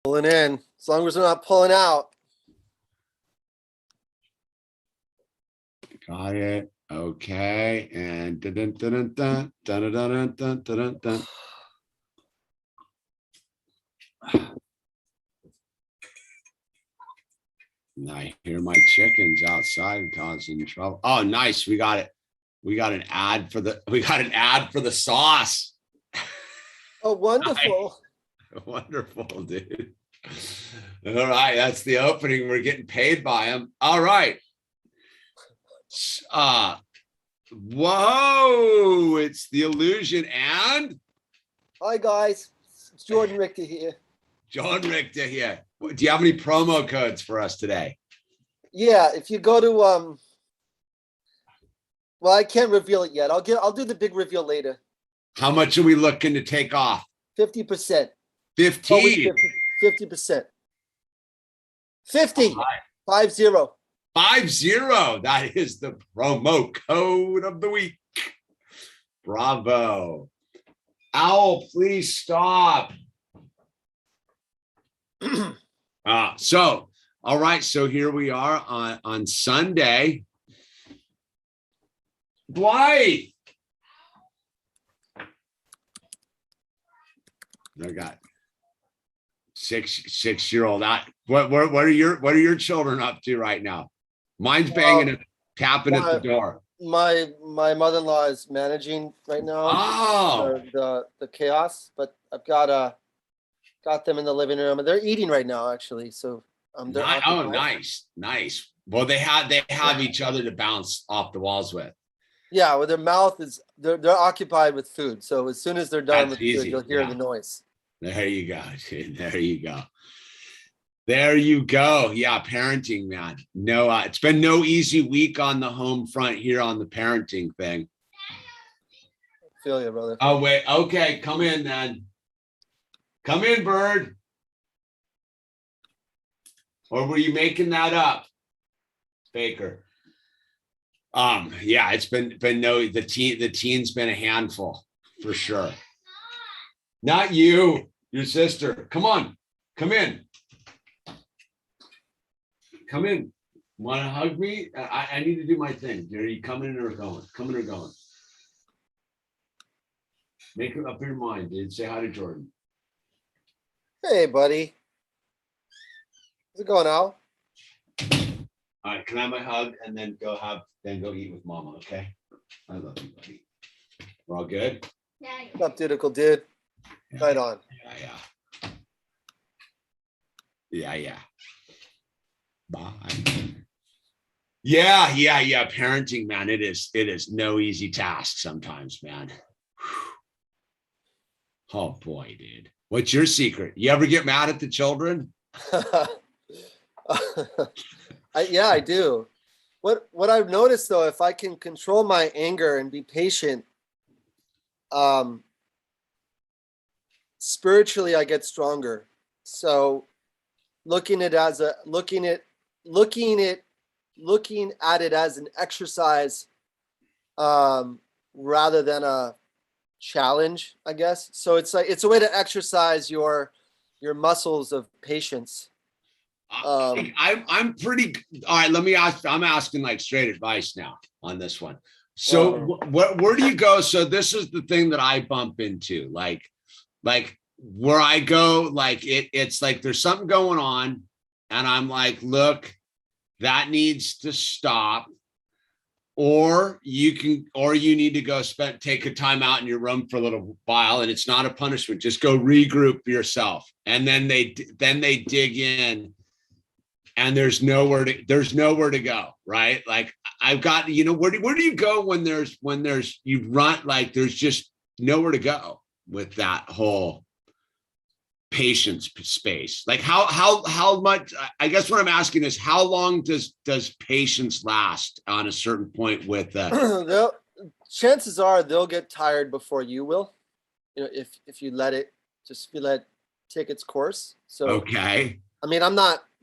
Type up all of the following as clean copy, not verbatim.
Pulling in, as long as we're not pulling out. Got it. Okay. And dun, dun, dun, dun, dun, dun, dun, dun, dun, dun, dun. I hear my chickens outside causing trouble. Oh, nice. We got it. We got an ad for the sauce. Oh, wonderful. Nice. Wonderful, dude. All right. That's the opening. We're getting paid by him. All right. Whoa, it's the illusion. And Hi, guys. It's Jordan Richter here. John Richter here. Do you have any promo codes for us today? Yeah, if you go to well, I can't reveal it yet. I'll do the big reveal later. How much are we looking to take off? 50%. 15. 50%. 50. Right. 50. 50. That is the promo code of the week. Bravo. Owl, please stop. All right. So here we are on Sunday. Dwight. I got 6-year-old. What are your children up to right now? Mine's banging and tapping at the door. My mother-in-law is managing right now. Oh, the chaos, but I've got them in the living room and they're eating right now actually. So they're nice. Well, they have each other to bounce off the walls with. Yeah, well, their mouth is they're occupied with food. So as soon as they're done with food, you'll hear the noise. There you go, dude. There you go. There you go. Yeah, parenting, man. No, it's been no easy week on the home front here on the parenting thing. Feel you, brother. Oh, wait. Okay, come in then. Come in, bird. Or were you making that up, Baker? Yeah, it's been the teen's been a handful for sure. Not you, your sister. Come on, come in. Come in. Want to hug me? I need to do my thing. Are you coming or going? Coming or going? Make it up in your mind, dude. Say hi to Jordan. Hey, buddy. How's it going, Al? All right, can I have my hug and then go eat with Mama, okay? I love you, buddy. We're all good? Yeah. What's up, dudical dude? Yeah. Right on. Yeah. Bye. Yeah. Parenting, man. It is no easy task sometimes, man. Oh boy, dude. What's your secret? You ever get mad at the children? Yeah, I do. What I've noticed though, if I can control my anger and be patient, spiritually I get stronger. So looking at it as an exercise rather than a challenge, I guess. So it's a way to exercise your muscles of patience. I'm pretty all right. Let me ask. I'm asking like straight advice now on this one. So where do you go? So this is the thing that I bump into, like where I go, like it's like there's something going on, and I'm like, look, that needs to stop. Or you need to go take a time out in your room for a little while, and it's not a punishment. Just go regroup yourself, and then they dig in. And there's nowhere to go, right? Like I've got, where do you go when you run, like there's just nowhere to go with that whole patience space. Like how much, I guess what I'm asking is how long does patience last on a certain point with chances are they'll get tired before you will, if you let it take its course. So, okay. I mean,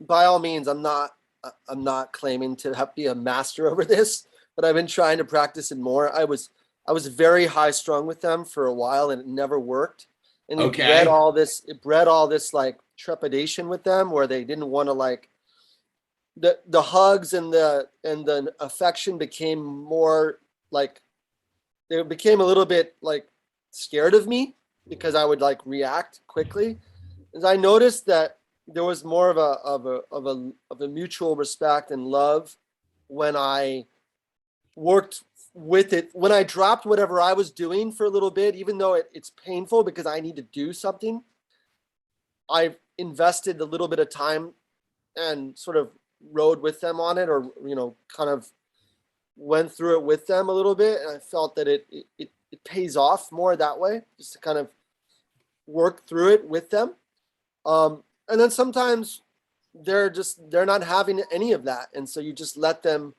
by all means, I'm not claiming to be a master over this, but I've been trying to practice it more. I was very high strung with them for a while and it never worked. And it bred all this like trepidation with them, where they didn't want to like the hugs and the affection became more like they became a little bit like scared of me because I would like react quickly. As I noticed that there was more of a mutual respect and love when I worked with it, when I dropped whatever I was doing for a little bit, even though it's painful because I need to do something. I've invested a little bit of time and sort of rode with them on it, or kind of went through it with them a little bit, and I felt that it pays off more that way, just to kind of work through it with them. And then sometimes they're not having any of that, and so you just let them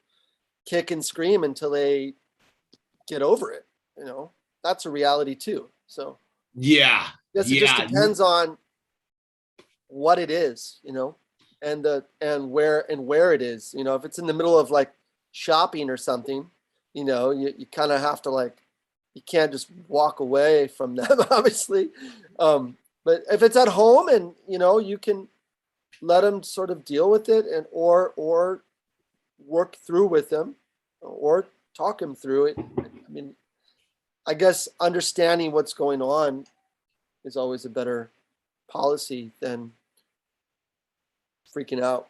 kick and scream until they get over it. That's a reality too. So yeah, it just depends on what it is, and where it is. If it's in the middle of like shopping or something, you kind of have to like, you can't just walk away from them, obviously. But if it's at home and you can let them sort of deal with it, and or work through with them, or talk them through it. I mean, I guess understanding what's going on is always a better policy than freaking out.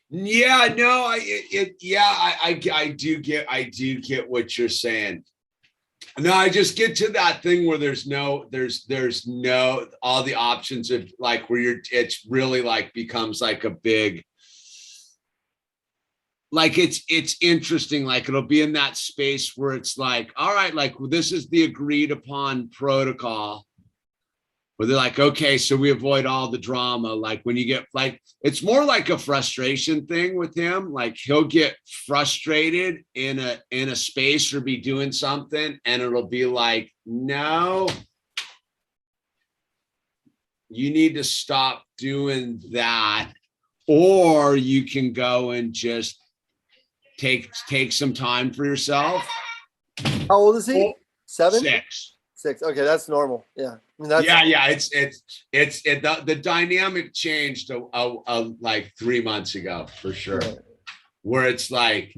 Yeah, no, I do get what you're saying. No, I just get to that thing where there's no all the options of like where it's really like becomes like a big, like it's interesting. Like it'll be in that space where it's like, all right, like this is the agreed upon protocol. Where they're like, okay, so we avoid all the drama. Like when you get like, it's more like a frustration thing with him. Like he'll get frustrated in a space or be doing something, and it'll be like, no, you need to stop doing that. Or you can go and just take some time for yourself. How old is he? 7? 6. Okay, that's normal. Yeah. I mean, The dynamic changed like 3 months ago for sure, where it's like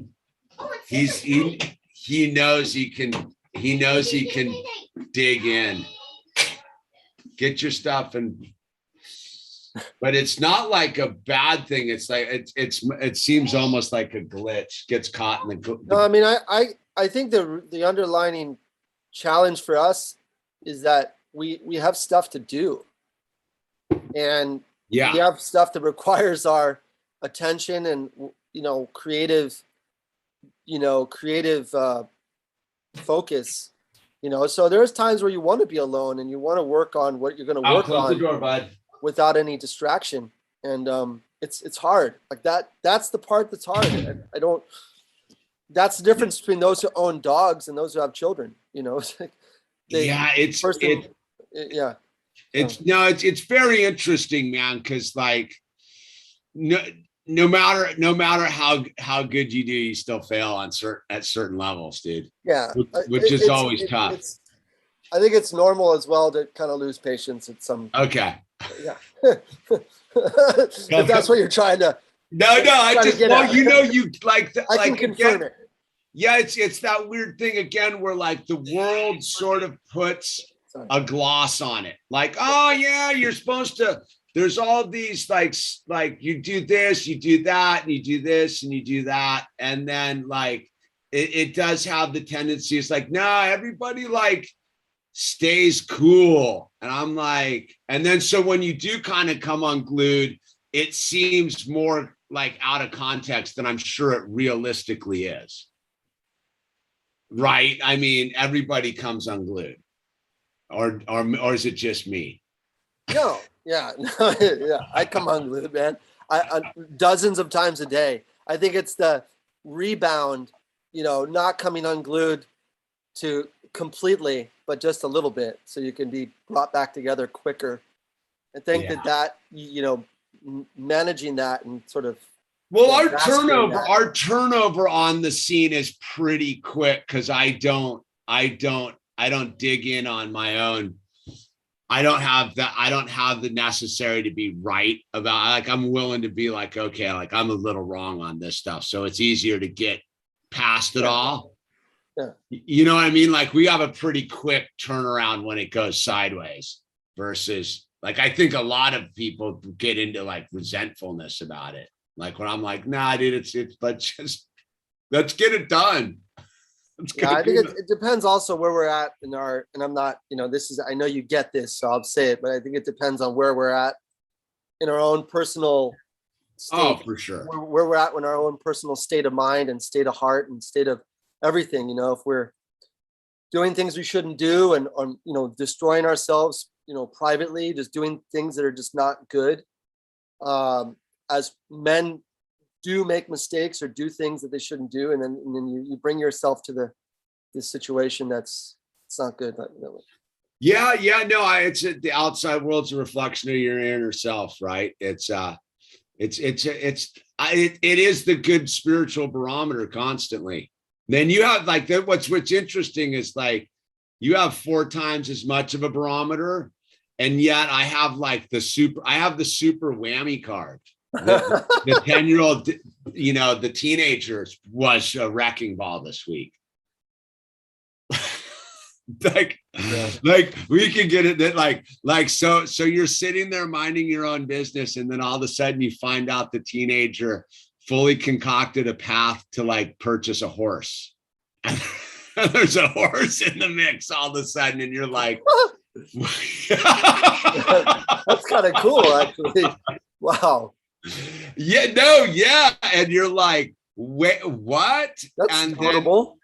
he knows he can dig in, get your stuff, but it's not like a bad thing. It's like it seems almost like a glitch, gets caught in the. No, I mean, I think the underlining challenge for us is that we have stuff to do, and we have stuff that requires our attention and creative focus. So there's times where you want to be alone and you want to work on what you're going to work on. Close the door, bud. Without any distraction, and it's hard. Like that's the part that's hard. I don't. That's the difference between those who own dogs and those who have children. It's like it's very interesting, man, because like no matter how good you do, you still fail at certain levels, dude. Yeah, which is always tough. I think it's normal as well to kind of lose patience at some. Okay. Yeah. If that's what you're trying to. No, I just you like. I can confirm it. Yeah, it's that weird thing again where like the world sort of puts a gloss on it. Like, oh yeah, you're supposed to, there's all these like you do this, you do that, and you do this and you do that. And then like it does have the tendency, it's like, nah, everybody like stays cool. And I'm like, and then so when you do kind of come unglued, it seems more like out of context than I'm sure it realistically is. Right? I mean, everybody comes unglued, or is it just me? No, yeah, yeah. I come unglued, man. I dozens of times a day. I think it's the rebound, not coming unglued to completely, but just a little bit, so you can be brought back together quicker. I think that managing that and sort of. Well, our turnover on the scene is pretty quick because I don't dig in on my own. I don't have that. I don't have the necessary to be right about, like, I'm willing to be like, okay, like I'm a little wrong on this stuff. So it's easier to get past it all. Yeah. You know what I mean? Like we have a pretty quick turnaround when it goes sideways versus like, I think a lot of people get into like resentfulness about it. Like when I'm like, nah, dude, it's, let's get it done. Yeah, I think it depends also where we're at in our, and I'm not, this is, I know you get this, so I'll say it, but I think it depends on where we're at in our own personal state. Oh, for sure. Where we're at in our own personal state of mind and state of heart and state of everything. If we're doing things we shouldn't do and, destroying ourselves, privately, just doing things that are just not good. As men do make mistakes or do things that they shouldn't do, and then you bring yourself to this situation it's not good. Yeah, no, it's the outside world's a reflection of your inner self, right? It is the good spiritual barometer constantly. Then you have like that. What's interesting is like you have 4 times as much of a barometer, and yet I have like the super whammy card. The 10-year-old, the teenagers was a wrecking ball this week. like we can get it that so you're sitting there minding your own business, and then all of a sudden you find out the teenager fully concocted a path to like purchase a horse. And there's a horse in the mix all of a sudden, and you're like, that's kind of cool, actually. Wow. Yeah, and you're like, wait, what? That's and horrible.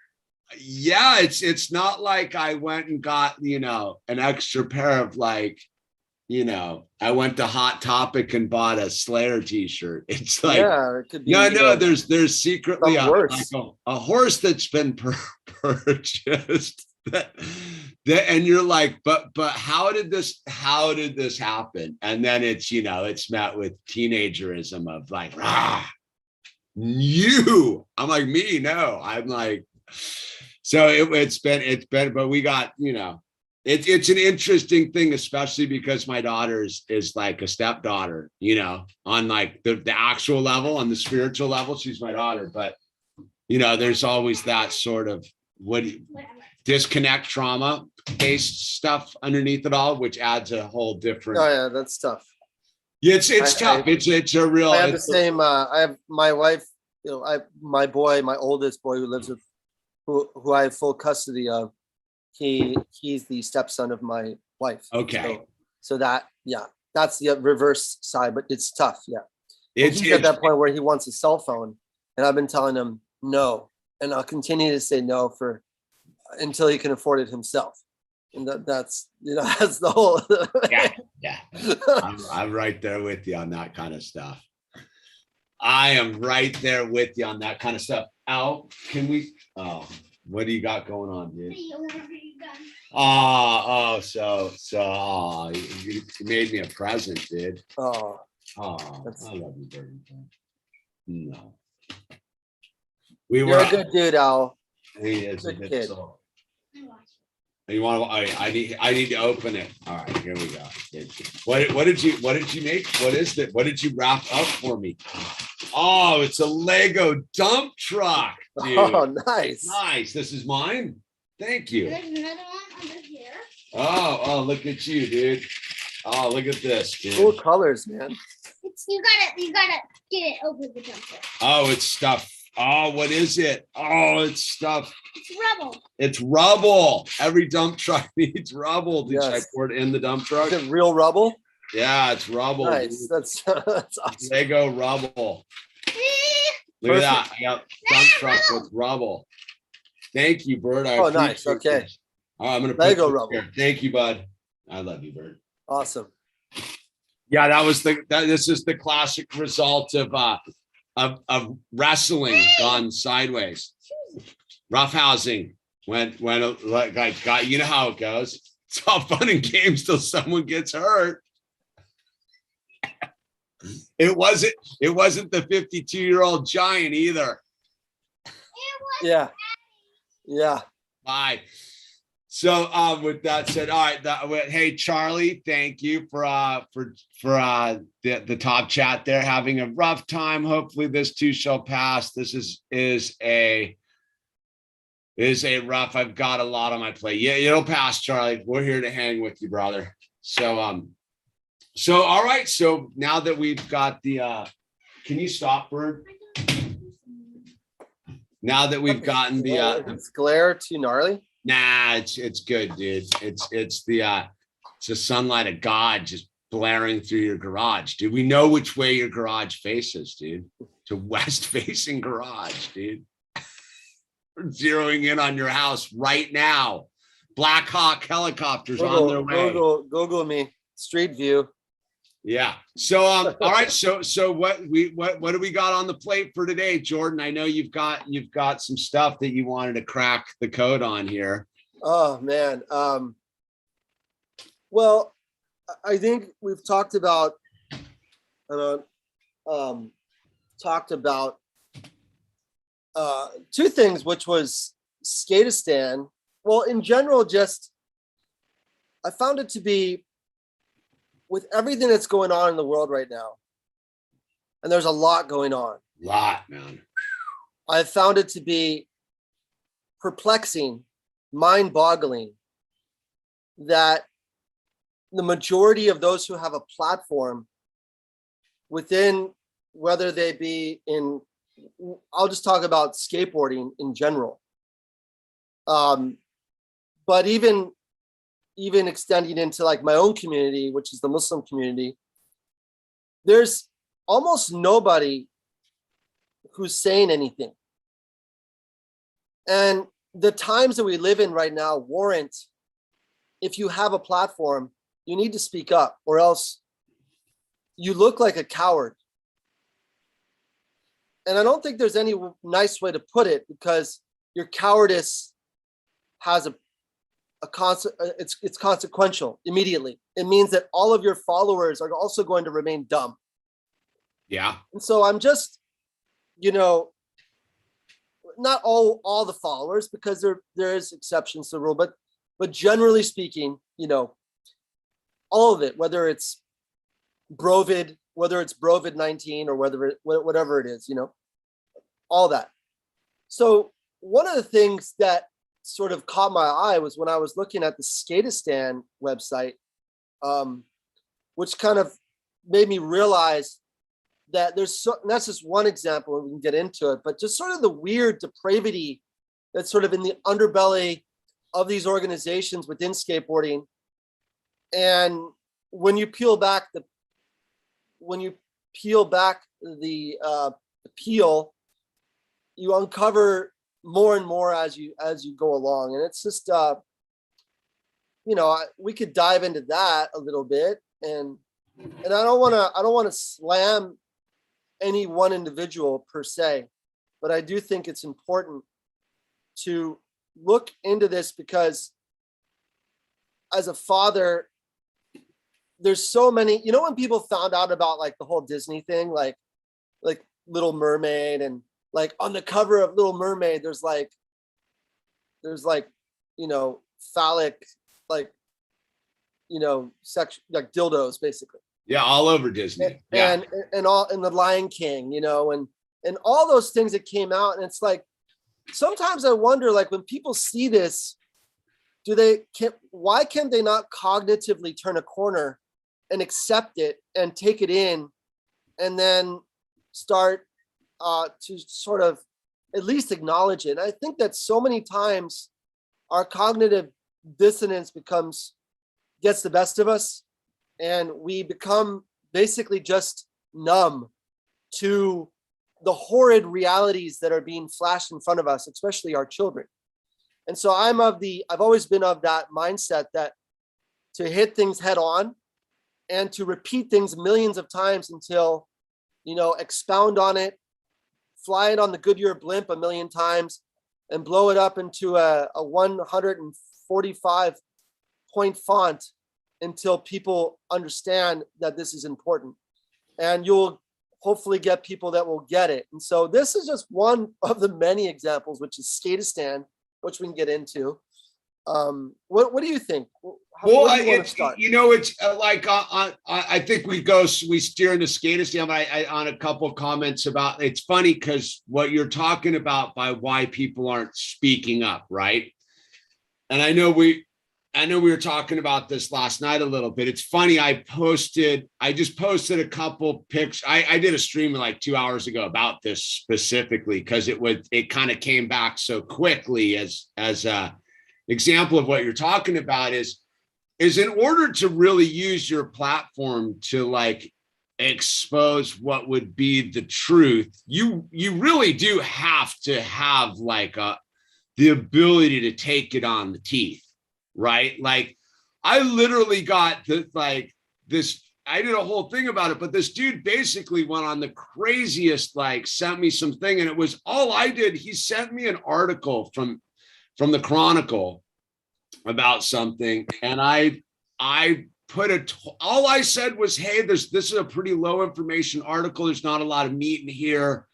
Yeah, it's not like I went and got an extra pair of like, I went to Hot Topic and bought a Slayer t-shirt. It's like, yeah, it could be, no, there's secretly a horse that's been purchased. And you're like, but how did this happen? And then it's met with teenagerism of like, you. I'm like, me, no. I'm like, so it's been, but we got, it's an interesting thing, especially because my daughter is like a stepdaughter, on like the actual level, on the spiritual level, she's my daughter, but there's always that sort of disconnect trauma based stuff underneath it all, which adds a whole different. Oh yeah, that's tough. Yeah, it's tough. It's a real. I have the same. I have my wife. My oldest boy who lives with, who I have full custody of. He's the stepson of my wife. Okay. So that's the reverse side, but it's tough. Yeah. He's at that point where he wants a cell phone, and I've been telling him no, and I'll continue to say no until he can afford it himself. And that's that's the whole. yeah. I'm right there with you on that kind of stuff. I am right there with you on that kind of stuff. Al, can we? Oh, what do you got going on, dude? You made me a present, dude. I love you, Birdie. No, you're a good dude, Al. He is a good kid. Soul. You want to? I need to open it. All right, here we go. What did you make? What is it? What did you wrap up for me? Oh, it's a Lego dump truck, dude. Oh, nice. Nice. This is mine. Thank you. There's another one under here. Oh, look at you, dude. Oh, look at this, dude. Cool colors, man. You gotta get it over the dumpster. Oh, it's stuff. Oh, what is it? Oh, it's stuff. It's rubble. It's rubble. Every dump truck needs rubble. Did I pour it in the dump truck? Is it real rubble? Yeah, it's rubble. Nice. That's awesome. Lego rubble. Look at that. I got dump truck with rubble. Thank you, Bird. Oh, nice. Okay. This. All right, I'm gonna put Lego rubble. Here. Thank you, bud. I love you, Bird. Awesome. Yeah, this is the classic result of wrestling gone sideways. Roughhousing went like God, you know how it goes. It's all fun and games till someone gets hurt. It wasn't the 52-year-old giant either. Yeah. Yeah. Bye. So with that said, all right. Hey Charlie, thank you for the top chat there. Having a rough time. Hopefully this too shall pass. This is a rough. I've got a lot on my plate. Yeah, it'll pass, Charlie. We're here to hang with you, brother. So all right. So now that we've got the can you stop, Bird? Now that we've gotten the glare too gnarly. Nah, it's good, dude. It's the sunlight of God just blaring through your garage, dude. We know which way your garage faces, dude. To west facing garage, dude. We're zeroing in on your house right now. Black Hawk helicopters on their way. Google me. Street view. Yeah. So all right. So what do we got on the plate for today, Jordan? I know you've got some stuff that you wanted to crack the code on here. Oh man. Well, I think we've talked about two things, which was skatistan. Well, in general, just I found it to be, with everything that's going on in the world right now, and there's a lot going on. Man. I found it to be perplexing, mind-boggling that the majority of those who have a platform within, whether they be in, I'll just talk about skateboarding in general, but even extending into like my own community, which is the Muslim community, there's almost nobody who's saying anything. And the times that we live in right now warrant, if you have a platform, you need to speak up, or else you look like a coward. And I don't think there's any nice way to put it, because your cowardice has it's consequential immediately. It means that all of your followers are also going to remain dumb. Yeah. And so I'm just, not all the followers, because there is exceptions to the rule, but generally speaking, all of it, whether it's Brovid-19 or whatever it is, all that. So one of the things that sort of caught my eye was when I was looking at the Skatistan website, which kind of made me realize that that's just one example, and we can get into it, but just sort of the weird depravity that's sort of in the underbelly of these organizations within skateboarding. And when you peel back the peel, you uncover more and more as you go along. And it's just we could dive into that a little bit, and I don't want to slam any one individual per se, but I do think it's important to look into this, because as a father, there's so many, when people found out about like the whole Disney thing, like Little Mermaid, and like on the cover of Little Mermaid, there's phallic, section, like dildos basically. Yeah, all over Disney. And all in the Lion King, and all those things that came out. And it's like, sometimes I wonder, like, when people see this, why can they not cognitively turn a corner and accept it and take it in, and then start to sort of at least acknowledge it? And I think that so many times our cognitive dissonance gets the best of us, and we become basically just numb to the horrid realities that are being flashed in front of us, especially our children. And so I've always been of that mindset, that to hit things head on and to repeat things millions of times until, expound on it, fly it on the Goodyear blimp a million times, and blow it up into a 145 point font until people understand that this is important. And you'll hopefully get people that will get it. And so this is just one of the many examples, which is Skatistan, which we can get into. What do you think? Well, Where do you want to start? it's like I think we steer into skatistan, but I on a couple of comments about it's funny because what you're talking about by why people aren't speaking up, right? And I know we were talking about this last night a little bit. It's funny. I just posted a couple pics. I did a stream like 2 hours ago about this specifically because it kind of came back so quickly as a example of what you're talking about is in order to really use your platform to like expose what would be the truth, you really do have to have like the ability to take it on the teeth, right? Like I literally got this, I did a whole thing about it, but this dude basically went on the craziest, like sent me something and it was all I did. He sent me an article from the Chronicle about something. And I put all I said was, hey, this is a pretty low information article. There's not a lot of meat in here.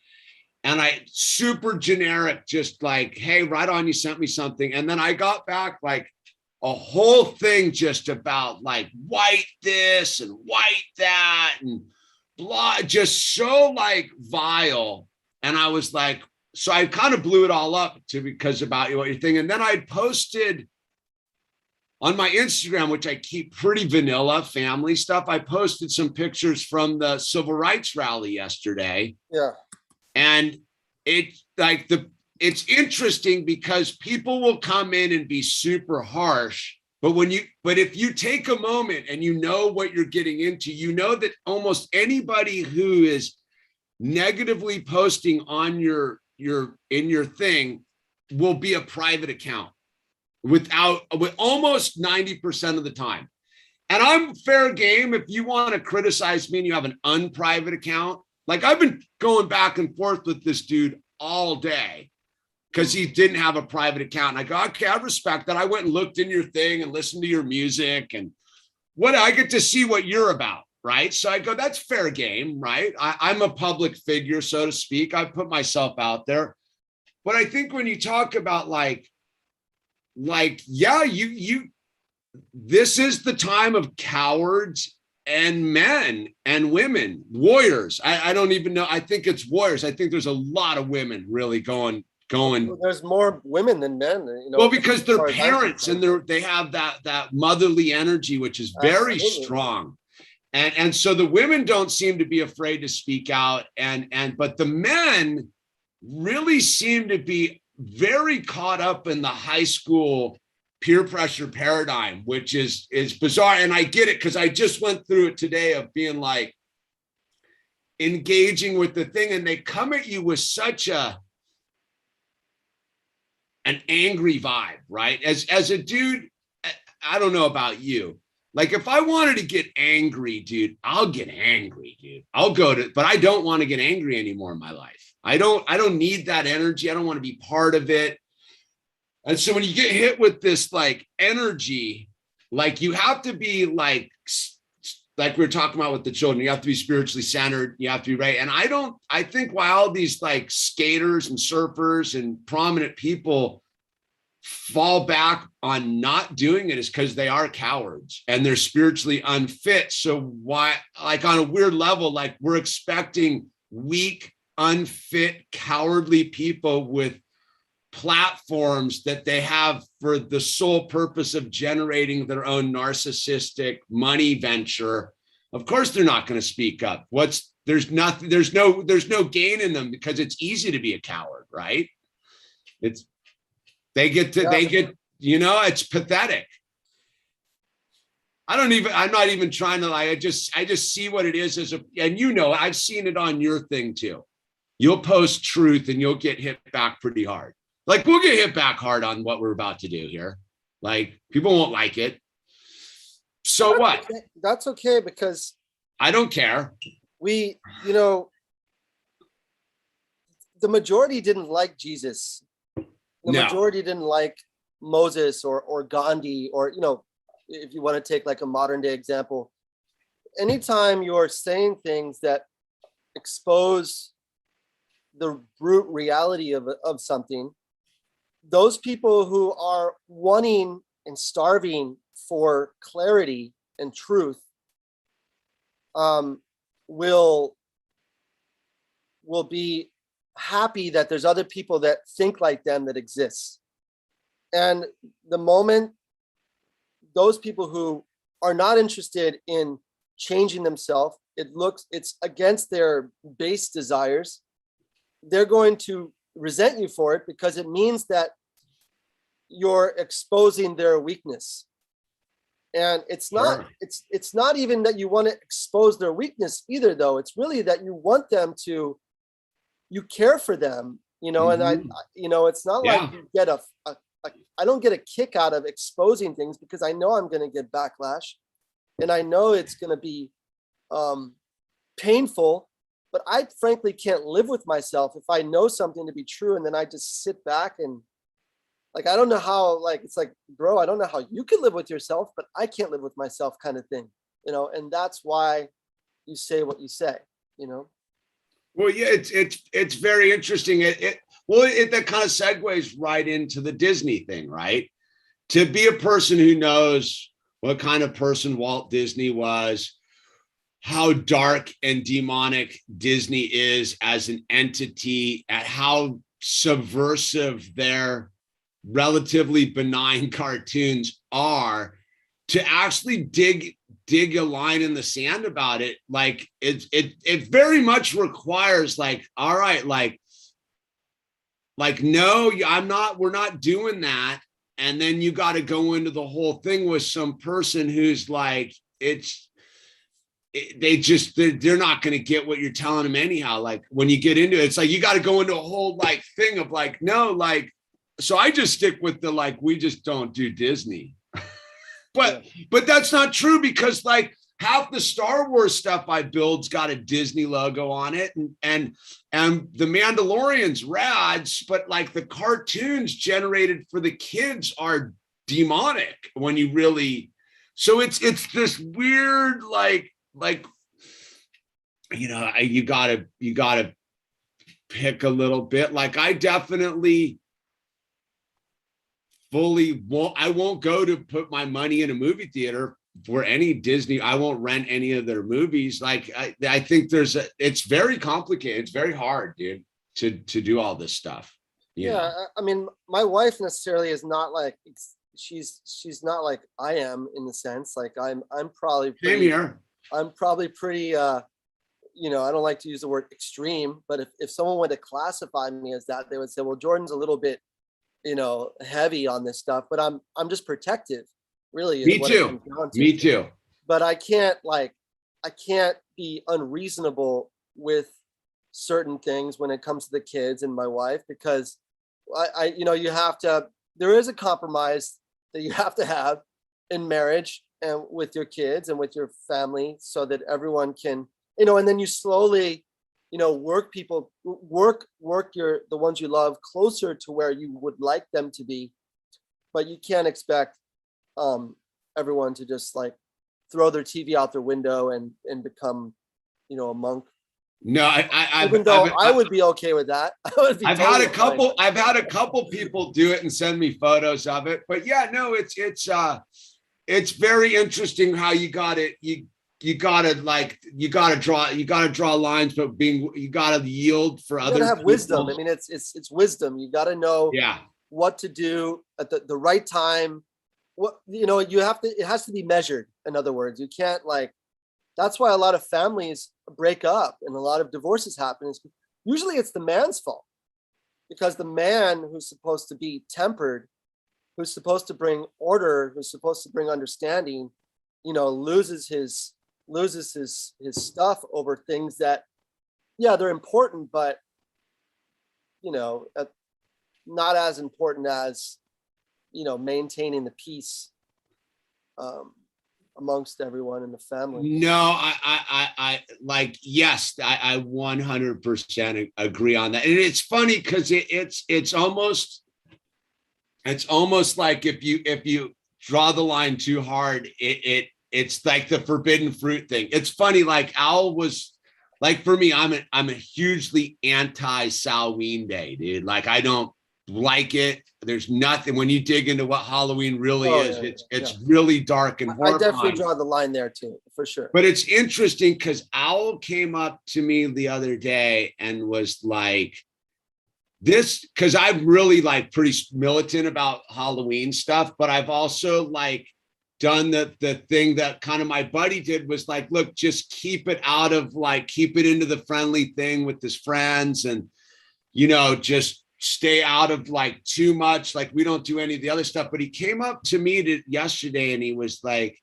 And I super generic, just like, hey, right on, you sent me something. And then I got back like a whole thing just about like white this and white that and blah, just so like vile. And I was like, so I kind of blew it all up because about what you're thinking. And then I posted on my Instagram, which I keep pretty vanilla family stuff. I posted some pictures from the civil rights rally yesterday. Yeah. And it's interesting because people will come in and be super harsh, but if you take a moment and you know what you're getting into, you know that almost anybody who is negatively posting on your thing will be a private account with almost 90% of the time. And I'm fair game if you want to criticize me and you have an unprivate account. Like I've been going back and forth with this dude all day because he didn't have a private account. And I go, okay, I respect that. I went and looked in your thing and listened to your music and what I get to see what you're about, right? So I go, that's fair game, right? I'm a public figure, so to speak. I put myself out there. But I think when you talk about yeah, this is the time of cowards and men and women, warriors. I don't even know. I think it's warriors. I think there's a lot of women really going. Well, there's more women than men, Well, because they're parents and they have that motherly energy, which is very strong. And so the women don't seem to be afraid to speak out. But the men really seem to be very caught up in the high school peer pressure paradigm, which is bizarre. And I get it because I just went through it today of being like engaging with the thing. And they come at you with such an angry vibe, right? As a dude, I don't know about you. Like if I wanted to get angry, dude, I'll get angry, dude. But I don't want to get angry anymore in my life. I don't need that energy. I don't want to be part of it. And so when you get hit with this like energy, like you have to be like we were talking about with the children, you have to be spiritually centered. You have to be right. And I think why all these like skaters and surfers and prominent people fall back on not doing it is because they are cowards and they're spiritually unfit. So why, like on a weird level, like we're expecting weak, unfit, cowardly people with platforms that they have for the sole purpose of generating their own narcissistic money venture. Of course, they're not going to speak up. There's no gain in them because it's easy to be a coward, right? It's pathetic. I'm not even trying to lie. I just see what it is and I've seen it on your thing too. You'll post truth and you'll get hit back pretty hard. Like we'll get hit back hard on what we're about to do here. Like people won't like it. So what? Okay. That's okay because I don't care. The majority didn't like Jesus. The majority didn't like Moses or Gandhi or, if you want to take like a modern day example, anytime you're saying things that expose the brute reality of something, those people who are wanting and starving for clarity and truth will be happy that there's other people that think like them that exist. And the moment those people who are not interested in changing themselves, it's against their base desires, they're going to resent you for it, because it means that you're exposing their weakness. And it's not, it's not even that you want to expose their weakness either, though. It's really that you want them to, you care for them, and it's not like you get I don't get a kick out of exposing things, because I know I'm going to get backlash, and I know it's going to be painful, but I frankly can't live with myself if I know something to be true and then I just sit back and I don't know how, it's like, bro, I don't know how you can live with yourself, but I can't live with myself, kind of thing, and that's why you say what you say, Well, yeah, it's very interesting. That kind of segues right into the Disney thing, right? To be a person who knows what kind of person Walt Disney was, how dark and demonic Disney is as an entity, at how subversive their relatively benign cartoons are, to actually dig a line in the sand about it, it very much requires all right, no, we're not doing that. And then you got to go into the whole thing with some person who's they're not going to get what you're telling them anyhow. When you get into it, it's you got to go into a whole thing of no, so I just stick with the we just don't do Disney. But that's not true, because half the Star Wars stuff I build's got a Disney logo on it, and the Mandalorian's rads, but the cartoons generated for the kids are demonic when you really. So it's this weird you gotta pick a little bit. I definitely I won't go to put my money in a movie theater for any Disney. I won't rent any of their movies. I think it's very complicated. It's very hard, dude, to do all this stuff. Yeah. I mean, my wife necessarily is not she's not like I am, in the sense, I'm probably pretty, same here. I'm probably pretty, I don't like to use the word extreme, but if someone were to classify me as that, they would say, well, Jordan's a little bit, heavy on this stuff, but I'm just protective, really. Me too. Me too. But I can't be unreasonable with certain things when it comes to the kids and my wife, because you have to, there is a compromise that you have to have in marriage and with your kids and with your family, so that everyone can, and then you slowly, work the ones you love closer to where you would like them to be. But you can't expect everyone to just throw their TV out their window and become, a monk. No, I would be okay with that. I've had a couple people do it and send me photos of it. But yeah, no, it's very interesting how you got it. You gotta draw lines, but you gotta yield for others. You gotta have wisdom. I mean, it's wisdom. You gotta know what to do at the right time. It has to be measured. In other words, you can't that's why a lot of families break up and a lot of divorces happen. Usually it's the man's fault, because the man who's supposed to be tempered, who's supposed to bring order, who's supposed to bring understanding, loses his stuff over things that, they're important, but not as important as maintaining the peace amongst everyone in the family. No, I yes, I 100% agree on that. And it's funny because it's almost like if you draw the line too hard, it's like the forbidden fruit thing. It's funny, Owl was for me, I'm a hugely anti Salween Day, dude. I don't like it. There's nothing, when you dig into what Halloween really is, it's yeah. really dark and horrifying. I definitely draw the line there too, for sure. But it's interesting because Owl came up to me the other day and was like, this, because I'm really like pretty militant about Halloween stuff, but I've also like done the thing that kind of my buddy did, was like, look, just keep it out of like, keep it into the friendly thing with his friends, and, you know, just stay out of like too much. Like, we don't do any of the other stuff. But he came up to me yesterday and he was like,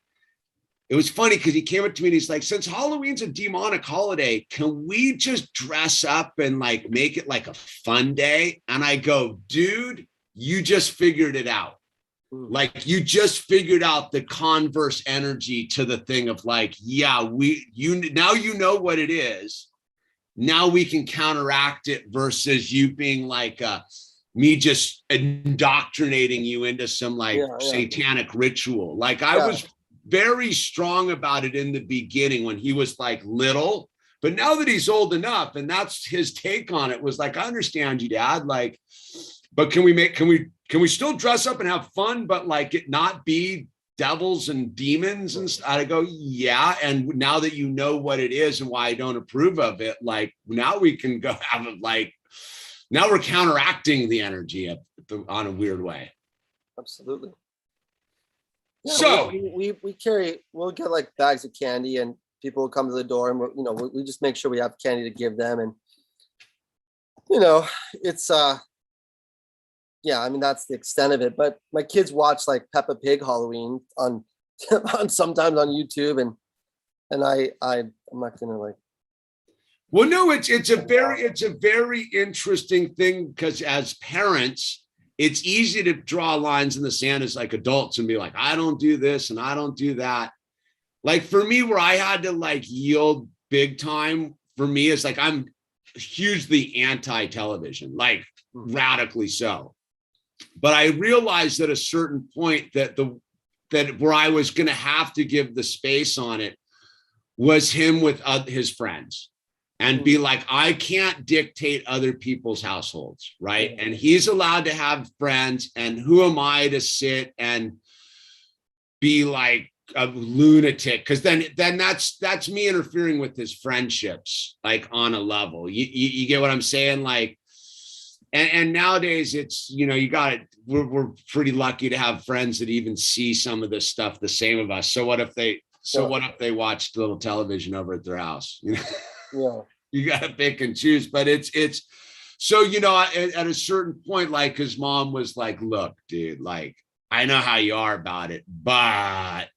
it was funny because he came up to me and he's like, since Halloween's a demonic holiday, can we just dress up and like make it like a fun day? And I go, dude, you just figured it out. Like, you just figured out the converse energy to the thing of like, yeah, now you know what it is. Now we can counteract it, versus you being like me just indoctrinating you into some like satanic ritual. Like, I was very strong about it in the beginning when he was like little, but now that he's old enough, and that's his take on it, was like, I understand you, Dad. Like, but can we still dress up and have fun, but like it not be devils and demons and stuff? I go, yeah. And now that you know what it is and why I don't approve of it, like now we can go have it, like now we're counteracting the energy on a weird way. Absolutely. Yeah, so we'll get like bags of candy, and people will come to the door, and we just make sure we have candy to give them. And it's yeah, I mean, that's the extent of it. But my kids watch like Peppa Pig Halloween on sometimes on YouTube, and I'm not gonna like. Well, no, it's a very interesting thing, because as parents, it's easy to draw lines in the sand as like adults and be like, I don't do this and I don't do that. Like, for me, where I had to like yield big time, for me, is like, I'm hugely anti-television, like radically so. But I realized at a certain point that where I was going to have to give the space on it was him with his friends, and be like, I can't dictate other people's households, right? And he's allowed to have friends, and who am I to sit and be like a lunatic? Because then that's me interfering with his friendships, like on a level. You get what I'm saying? Like, and nowadays it's, we're pretty lucky to have friends that even see some of this stuff the same of us. So what if they watched a little television over at their house? Yeah. You got to pick and choose. But it's so, at a certain point, like his mom was like, look, dude, like, I know how you are about it, but,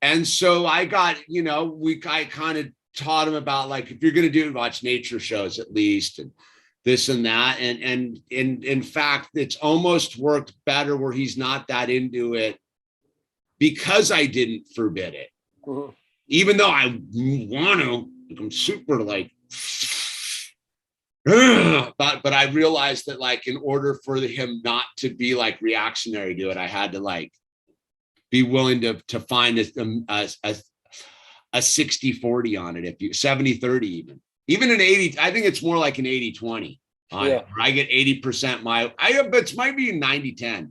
and so I got, I kind of taught him about, like, if you're going to do it, watch nature shows at least, and this and that. And in fact, it's almost worked better where he's not that into it, because I didn't forbid it. Mm-hmm. Even though I want to, I'm super like, but I realized that, like, in order for him not to be like reactionary to it, I had to like be willing to find a 60-40 on it. If you 70-30, even an 80, I think it's more like an 80-20 on it. Where I get 80% but it might be 90-10.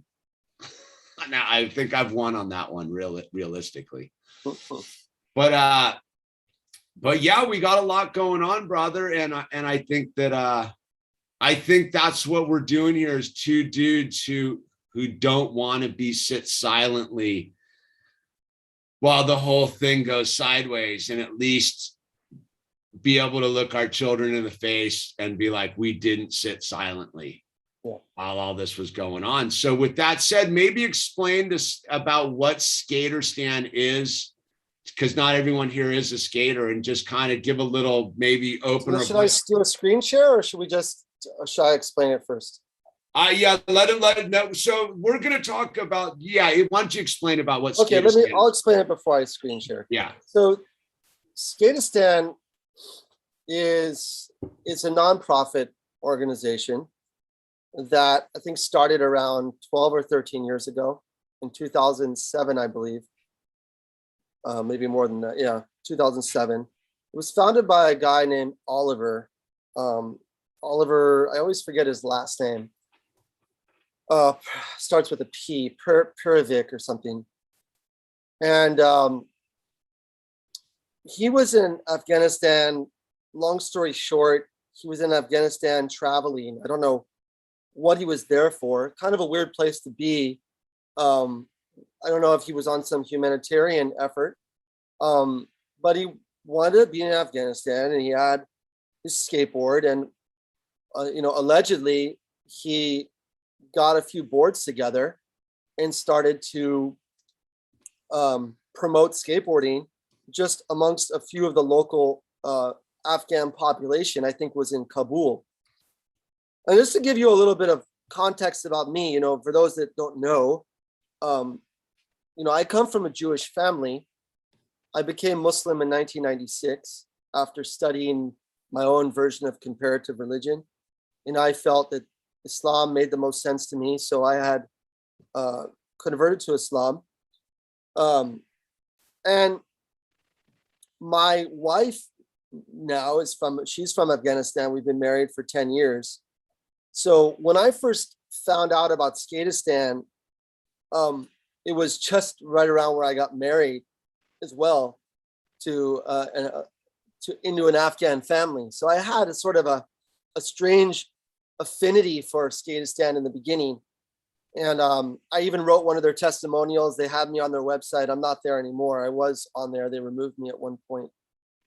Now I think I've won on that one realistically. But yeah, we got a lot going on, brother. And I think that I think that's what we're doing here, is two dudes who don't want to sit silently while the whole thing goes sideways, and at least be able to look our children in the face and be like, we didn't sit silently while all this was going on. So with that said, maybe explain about what skatistan is, because not everyone here is a skater, and just kind of give a little maybe opener. Should I do a screen share, or should I explain it first? Yeah, let it know. So we're going to talk about, why don't you explain about what I'll explain it before I screen share. Yeah. So Skatistan is a nonprofit organization that I think started around 12 or 13 years ago, in 2007, I believe. Maybe more than that. Yeah, 2007. It was founded by a guy named Oliver. Oliver, I always forget his last name. uh, starts with a P, Perovic or something. And he was in Afghanistan. Long story short, he was in Afghanistan traveling. I don't know what he was there for. Kind of a weird place to be. I don't know if he was on some humanitarian effort, but he wanted to be in Afghanistan, and he had his skateboard, and allegedly he got a few boards together and started to promote skateboarding just amongst a few of the local Afghan population. I think was in Kabul. And just to give you a little bit of context about me, for those that don't know, I come from a Jewish family. I became Muslim in 1996 after studying my own version of comparative religion. And I felt that Islam made the most sense to me. So I had converted to Islam. And my wife now she's from Afghanistan. We've been married for 10 years. So when I first found out about Skatistan, it was just right around where I got married as well to into an Afghan family. So I had a sort of a strange affinity for Skatistan in the beginning. And I even wrote one of their testimonials. They had me on their website. I'm not there anymore. I was on there. They removed me at one point.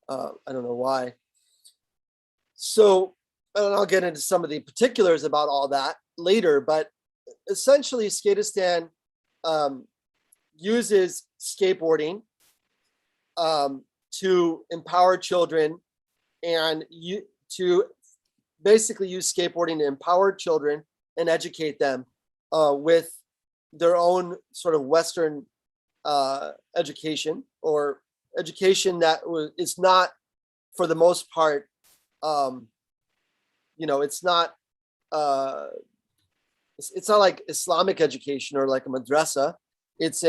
I don't know why. So, and I'll get into some of the particulars about all that later, but essentially Skatistan uses skateboarding to empower children, and to basically use skateboarding to empower children and educate them with their own sort of Western education, or education that is not, for the most part, it's not it's not like Islamic education or like a madrasa. It's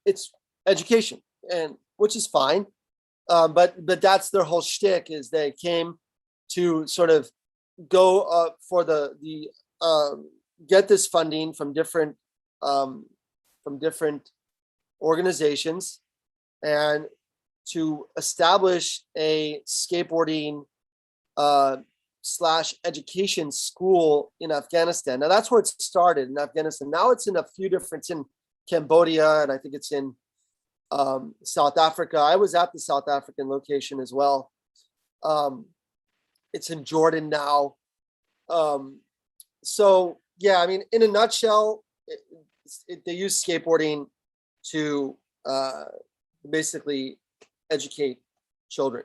it's education, and which is fine. But that's their whole shtick, is they came to sort of go for the get this funding from different organizations, and to establish a skateboarding / education school in Afghanistan. Now that's where it started, in Afghanistan. Now it's in a few different, it's in Cambodia, and I think it's in South Africa. I was at the South African location as well. It's in Jordan now. So yeah, I mean, in a nutshell, they use skateboarding to basically educate children.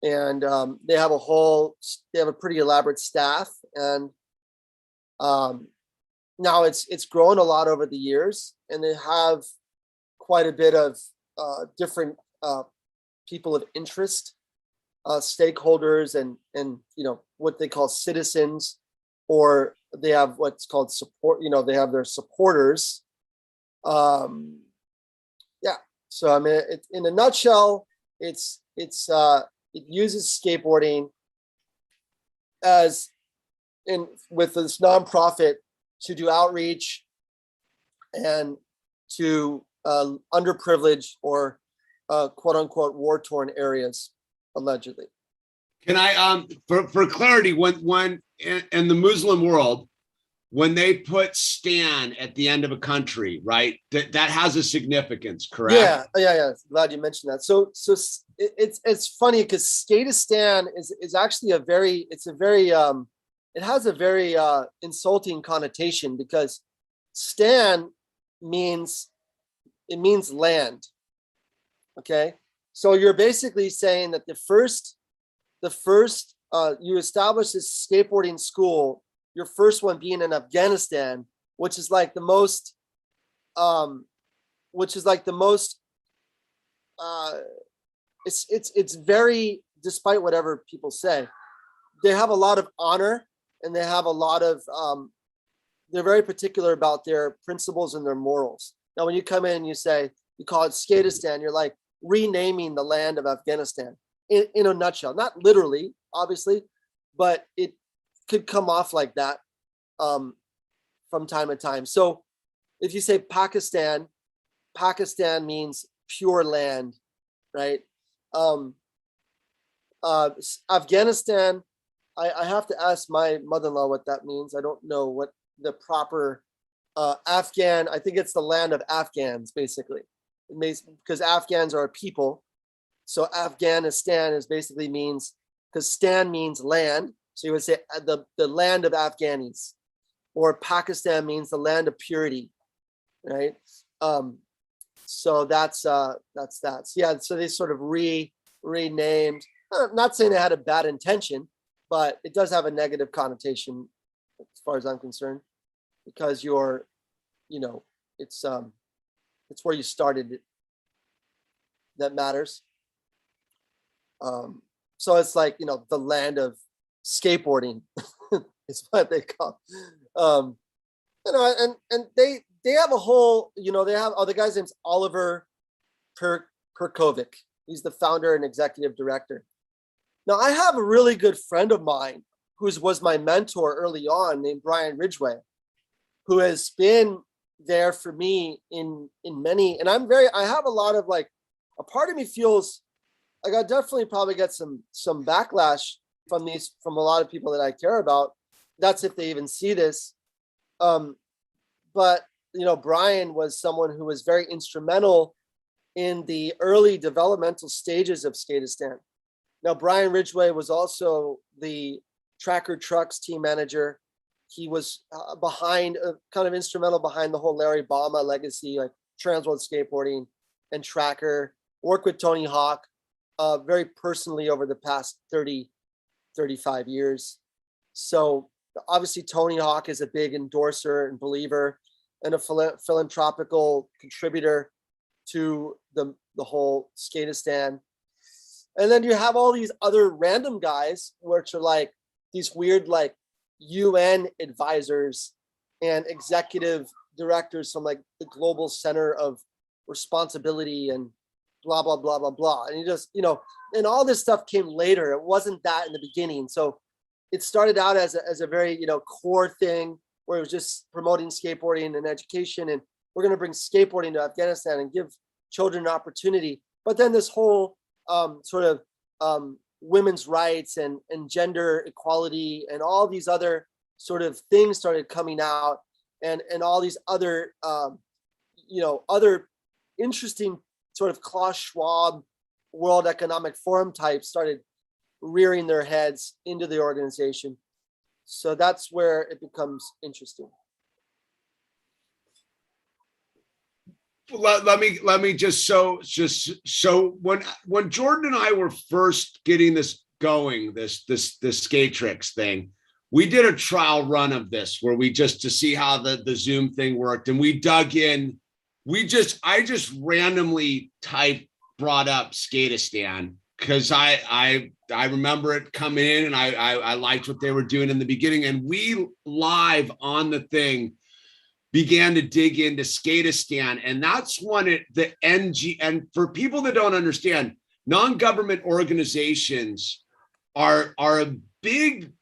And they have a pretty elaborate staff, and now it's grown a lot over the years, and they have quite a bit of different people of interest, stakeholders, and what they call citizens, or they have what's called support. They have their supporters. Yeah. So I mean, in a nutshell, it uses skateboarding with this nonprofit to do outreach and to underprivileged or quote unquote war-torn areas, allegedly. Can I for clarity, when in the Muslim world, when they put Stan at the end of a country, right, that has a significance, correct? Yeah. Glad you mentioned that. So it's funny because Skatistan is actually it has a very insulting connotation, because Stan means land. Okay, so you're basically saying that the first you establish this skateboarding school, your first one being in Afghanistan, which is like the most it's very, despite whatever people say, they have a lot of honor, and they have a lot of they're very particular about their principles and their morals. Now, when you come in and you call it Skatistan, you're like renaming the land of Afghanistan in a nutshell. Not literally, obviously, but it could come off like that. from time to time. So if you say Pakistan, Pakistan means pure land, right? Afghanistan, I have to ask my mother-in-law what that means. I don't know what the proper Afghan, I think it's the land of Afghans, basically. Because Afghans are a people. So Afghanistan is basically means, because stan means land. So you would say the land of Afghanis, or Pakistan means the land of purity, right? So that's that. So yeah, so they sort of renamed. Not saying they had a bad intention, but it does have a negative connotation as far as I'm concerned, because you're, it's where you started that matters. So it's like, the land of skateboarding is what they call. And they have a whole, they have, the guy's name's Oliver Perkovic. He's the founder and executive director. Now, I have a really good friend of mine who was my mentor early on, named Brian Ridgway, who has been there for me in many, and I have a lot of, like, a part of me feels like I definitely probably get some backlash from a lot of people that I care about. That's if they even see this. But Brian was someone who was very instrumental in the early developmental stages of skatistan. Now, Brian Ridgway was also the Tracker Trucks team manager. He was kind of instrumental behind the whole Larry Bama legacy, like Transworld Skateboarding and Tracker. Worked with Tony Hawk very personally over the past 30, 35 years. So obviously Tony Hawk is a big endorser and believer and a philanthropical contributor to the whole skatistan. And then you have all these other random guys, which are like these weird, like, UN advisors and executive directors from, like, the Global Center of Responsibility and blah, blah, blah, blah, blah. And you just, and all this stuff came later. It wasn't that in the beginning. So it started out as a very, core thing where it was just promoting skateboarding and education. And we're going to bring skateboarding to Afghanistan and give children an opportunity. But then this whole sort of women's rights and gender equality and all these other sort of things started coming out, and all these other other interesting sort of Klaus Schwab World Economic Forum types started rearing their heads into the organization. So that's where it becomes interesting. Let me just so when Jordan and I were first getting this going, this skatrix thing, we did a trial run of this where we just to see how the Zoom thing worked, and we dug in. I just randomly brought up skatistan because I remember it coming in, and I liked what they were doing in the beginning, and we live on the thing began to dig into skatistan. And that's when and for people that don't understand, non-government organizations are a big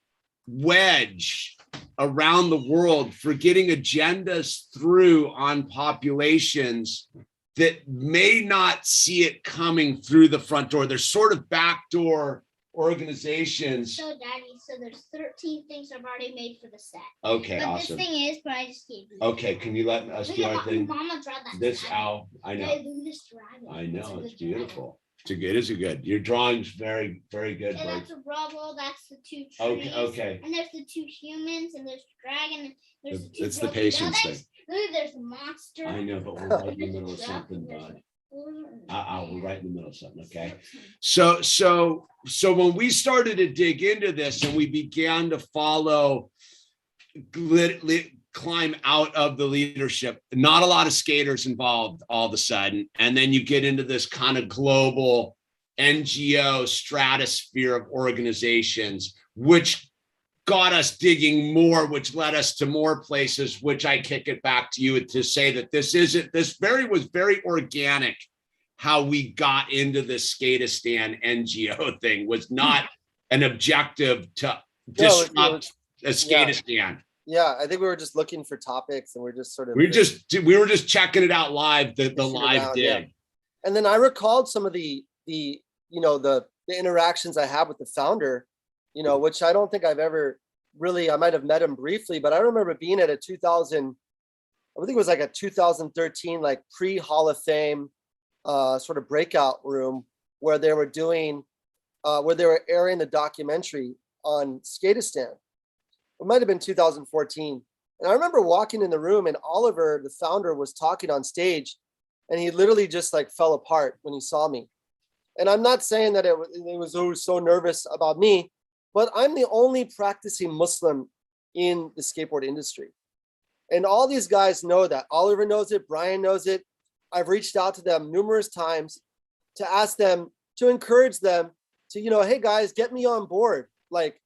wedge around the world for getting agendas through on populations that may not see it coming through the front door. They're sort of backdoor organizations. So, Daddy, there's 13 things I've already made for the set. Okay, but awesome. This thing is, but I just gave you. Okay, can you let us do our thing? Mama draw that. This owl, I know. This dragon. I know, it's beautiful. It is a good. Your drawing's very, very good. And that's a rubble. That's the two trees. Okay. And there's the two humans, and there's the dragon. And there's the two. It's the patience thing. There's the monster. I know, but we're right in the middle of something, bud. We're right in the middle of something. Okay. So when we started to dig into this and we began to follow, climb out of the leadership, not a lot of skaters involved all of a sudden. And then you get into this kind of global NGO stratosphere of organizations, which got us digging more, which led us to more places, which I kick it back to you to say that this was very organic. How we got into this skatistan NGO thing was not an objective to disrupt a skatistan. Yeah, I think we were just looking for topics, and we're just sort of we were just checking it out live. The live around, dig. yeah. And then I recalled some of the interactions I had with the founder, which I don't think I've ever really. I might have met him briefly, but I remember being at I think it was like a 2013 like pre Hall of Fame sort of breakout room where they were airing the documentary on Skatistan. It might have been 2014. And I remember walking in the room, and Oliver, the founder, was talking on stage, and he literally just like fell apart when he saw me. And I'm not saying that it was so nervous about me, but I'm the only practicing Muslim in the skateboard industry. And all these guys know that. Oliver knows it. Brian knows it. I've reached out to them numerous times to ask them, to encourage them to, hey guys, get me on board. Like,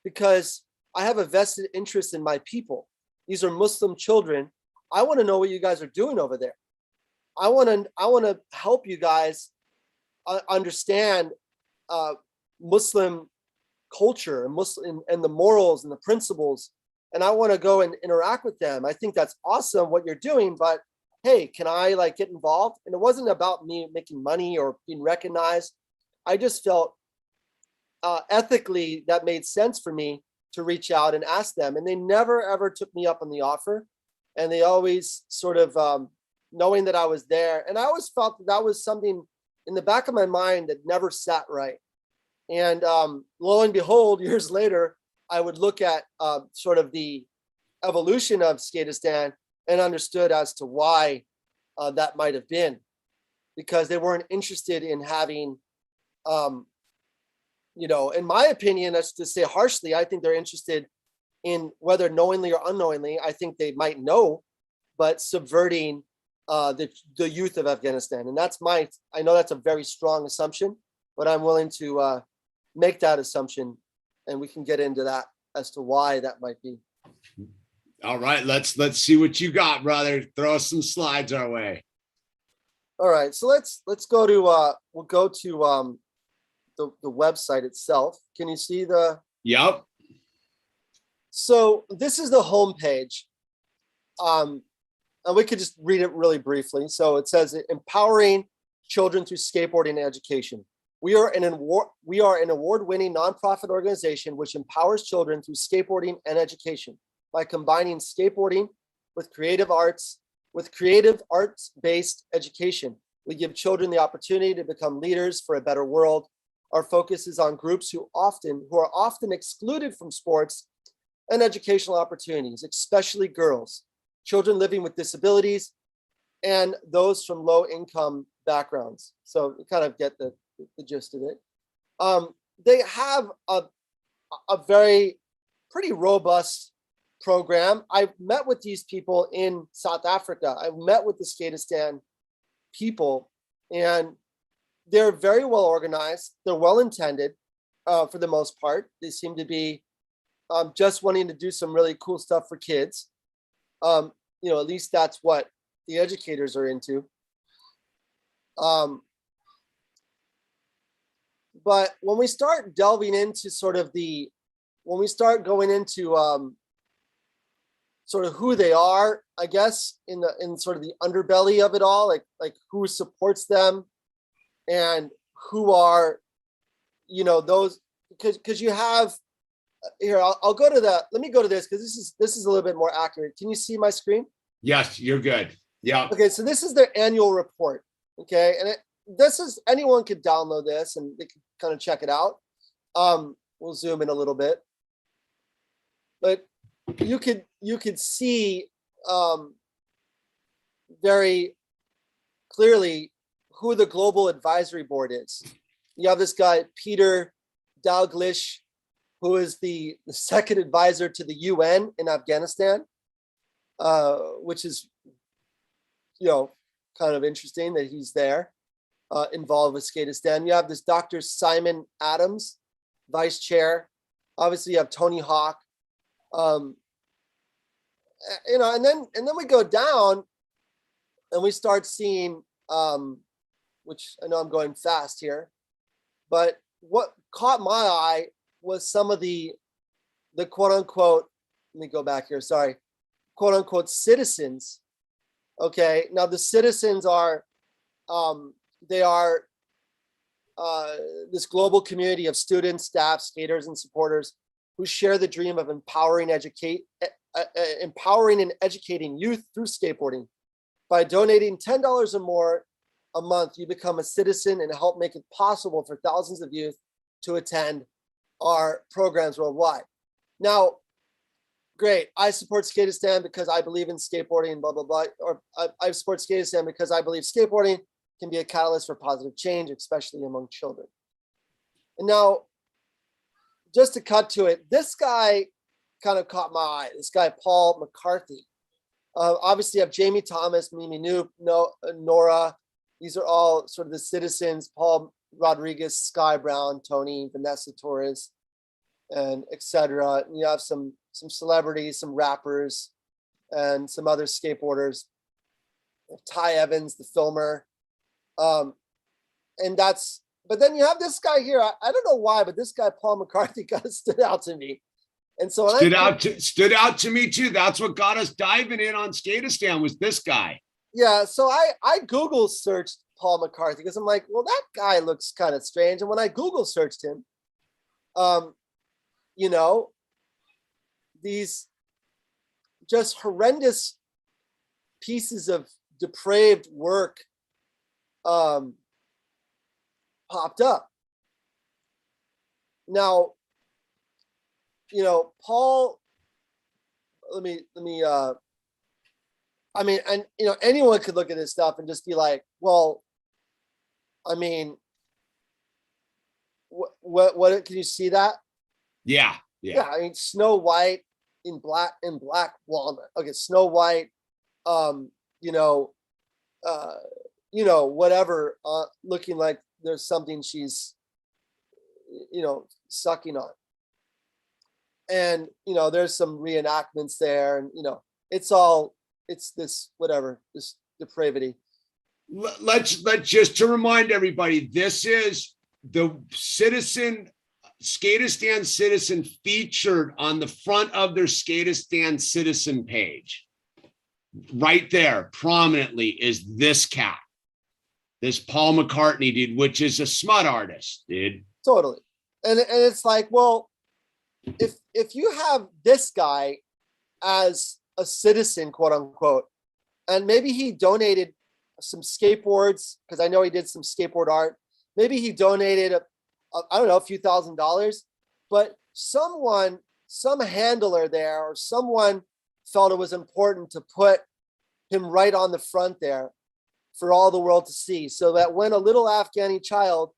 because I have a vested interest in my people. These are Muslim children. I want to know what you guys are doing over there. I want to help you guys understand Muslim culture and Muslim and the morals and the principles. And I want to go and interact with them. I think that's awesome what you're doing, but hey, can I like get involved? And it wasn't about me making money or being recognized. I just felt ethically that made sense for me to reach out and ask them. And they never, ever took me up on the offer. And they always sort of, knowing that I was there. And I always felt that was something in the back of my mind that never sat right. And lo and behold, years later, I would look at sort of the evolution of Skatistan and understood as to why that might have been, because they weren't interested in having, in my opinion, that's to say harshly, I think they're interested in, whether knowingly or unknowingly, I think they might know, but subverting the youth of Afghanistan. And I know that's a very strong assumption, but I'm willing to make that assumption, and we can get into that as to why that might be. All right, let's see what you got, brother. Throw some slides our way. All right, so let's go to we'll go to the website itself. Can you see the? Yep. So this is the home page. And we could just read it really briefly. So it says empowering children through skateboarding and education. We are an award-winning nonprofit organization which empowers children through skateboarding and education by combining skateboarding with creative arts-based education. We give children the opportunity to become leaders for a better world. Our focus is on groups who are often excluded from sports and educational opportunities, especially girls, children living with disabilities, and those from low-income backgrounds. So you kind of get the gist of it. They have a very pretty robust program. I've met with these people in South Africa. I've met with the Skatistan people, and they're very well organized. They're well intended for the most part. They seem to be just wanting to do some really cool stuff for kids. At least that's what the educators are into. But when we start delving into when we start going into sort of who they are, I guess, in sort of the underbelly of it all, like who supports them and who are, those, because you have here, I'll go to let me go to this, because this is a little bit more accurate. Can you see my screen? Yes, you're good. Yeah. Okay, so this is their annual report. Okay, and anyone could download this and they can kind of check it out. We'll zoom in a little bit, but you could see very clearly who the global advisory board is. You have this guy Peter Dalglish, who is the second advisor to the UN in Afghanistan, which is kind of interesting that he's there. Involved with Skatistan. You have this Dr. Simon Adams, vice chair. Obviously, you have Tony Hawk. And then we go down, and we start seeing, which I know I'm going fast here, but what caught my eye was some of the quote unquote let me go back here. Sorry, quote unquote citizens. Okay, now the citizens are, they are this global community of students, staff, skaters, and supporters who share the dream of empowering and educating youth through skateboarding. By donating $10 or more a month, you become a citizen and help make it possible for thousands of youth to attend our programs worldwide. Now, great, I support Skatistan because I believe in skateboarding and blah, blah, blah. Or I support Skatistan because I believe skateboarding can be a catalyst for positive change, especially among children. And now, just to cut to it, this guy kind of caught my eye. This guy, Paul McCarthy. Obviously, you have Jamie Thomas, Mimi Noop, Nora. These are all sort of the citizens. Paul Rodriguez, Sky Brown, Tony, Vanessa Torres, and etc. You have some celebrities, some rappers, and some other skateboarders. Ty Evans, the filmer. And that's, but then you have this guy here. I don't know why, but this guy, Paul McCarthy, kind of stood out to me. And so stood out to me too. That's what got us diving in on Skatistan, was this guy. Yeah. So I Google searched Paul McCarthy because I'm like, well, that guy looks kind of strange. And when I Google searched him, you know, these just horrendous pieces of depraved work popped up. Now, you know, Paul, let me I mean, and you know, anyone could look at this stuff and just be like, well, I mean, what can you see that? Yeah. I mean, Snow White in black walnut. Okay, Snow White, you know, whatever, looking like there's something she's, you know, sucking on. And, you know, there's some reenactments there, and, you know, it's this, whatever, this depravity. Let's just to remind everybody, this is the Skatistan citizen featured on the front of their Skatistan citizen page. Right there, prominently, is this cat. This Paul McCartney dude, which is a smut artist, dude. Totally. And it's like, well, if you have this guy as a citizen, quote unquote, and maybe he donated some skateboards, because I know he did some skateboard art. Maybe he donated I don't know, a few $1,000s, but some handler there or someone felt it was important to put him right on the front there for all the world to see, so that when a little Afghani child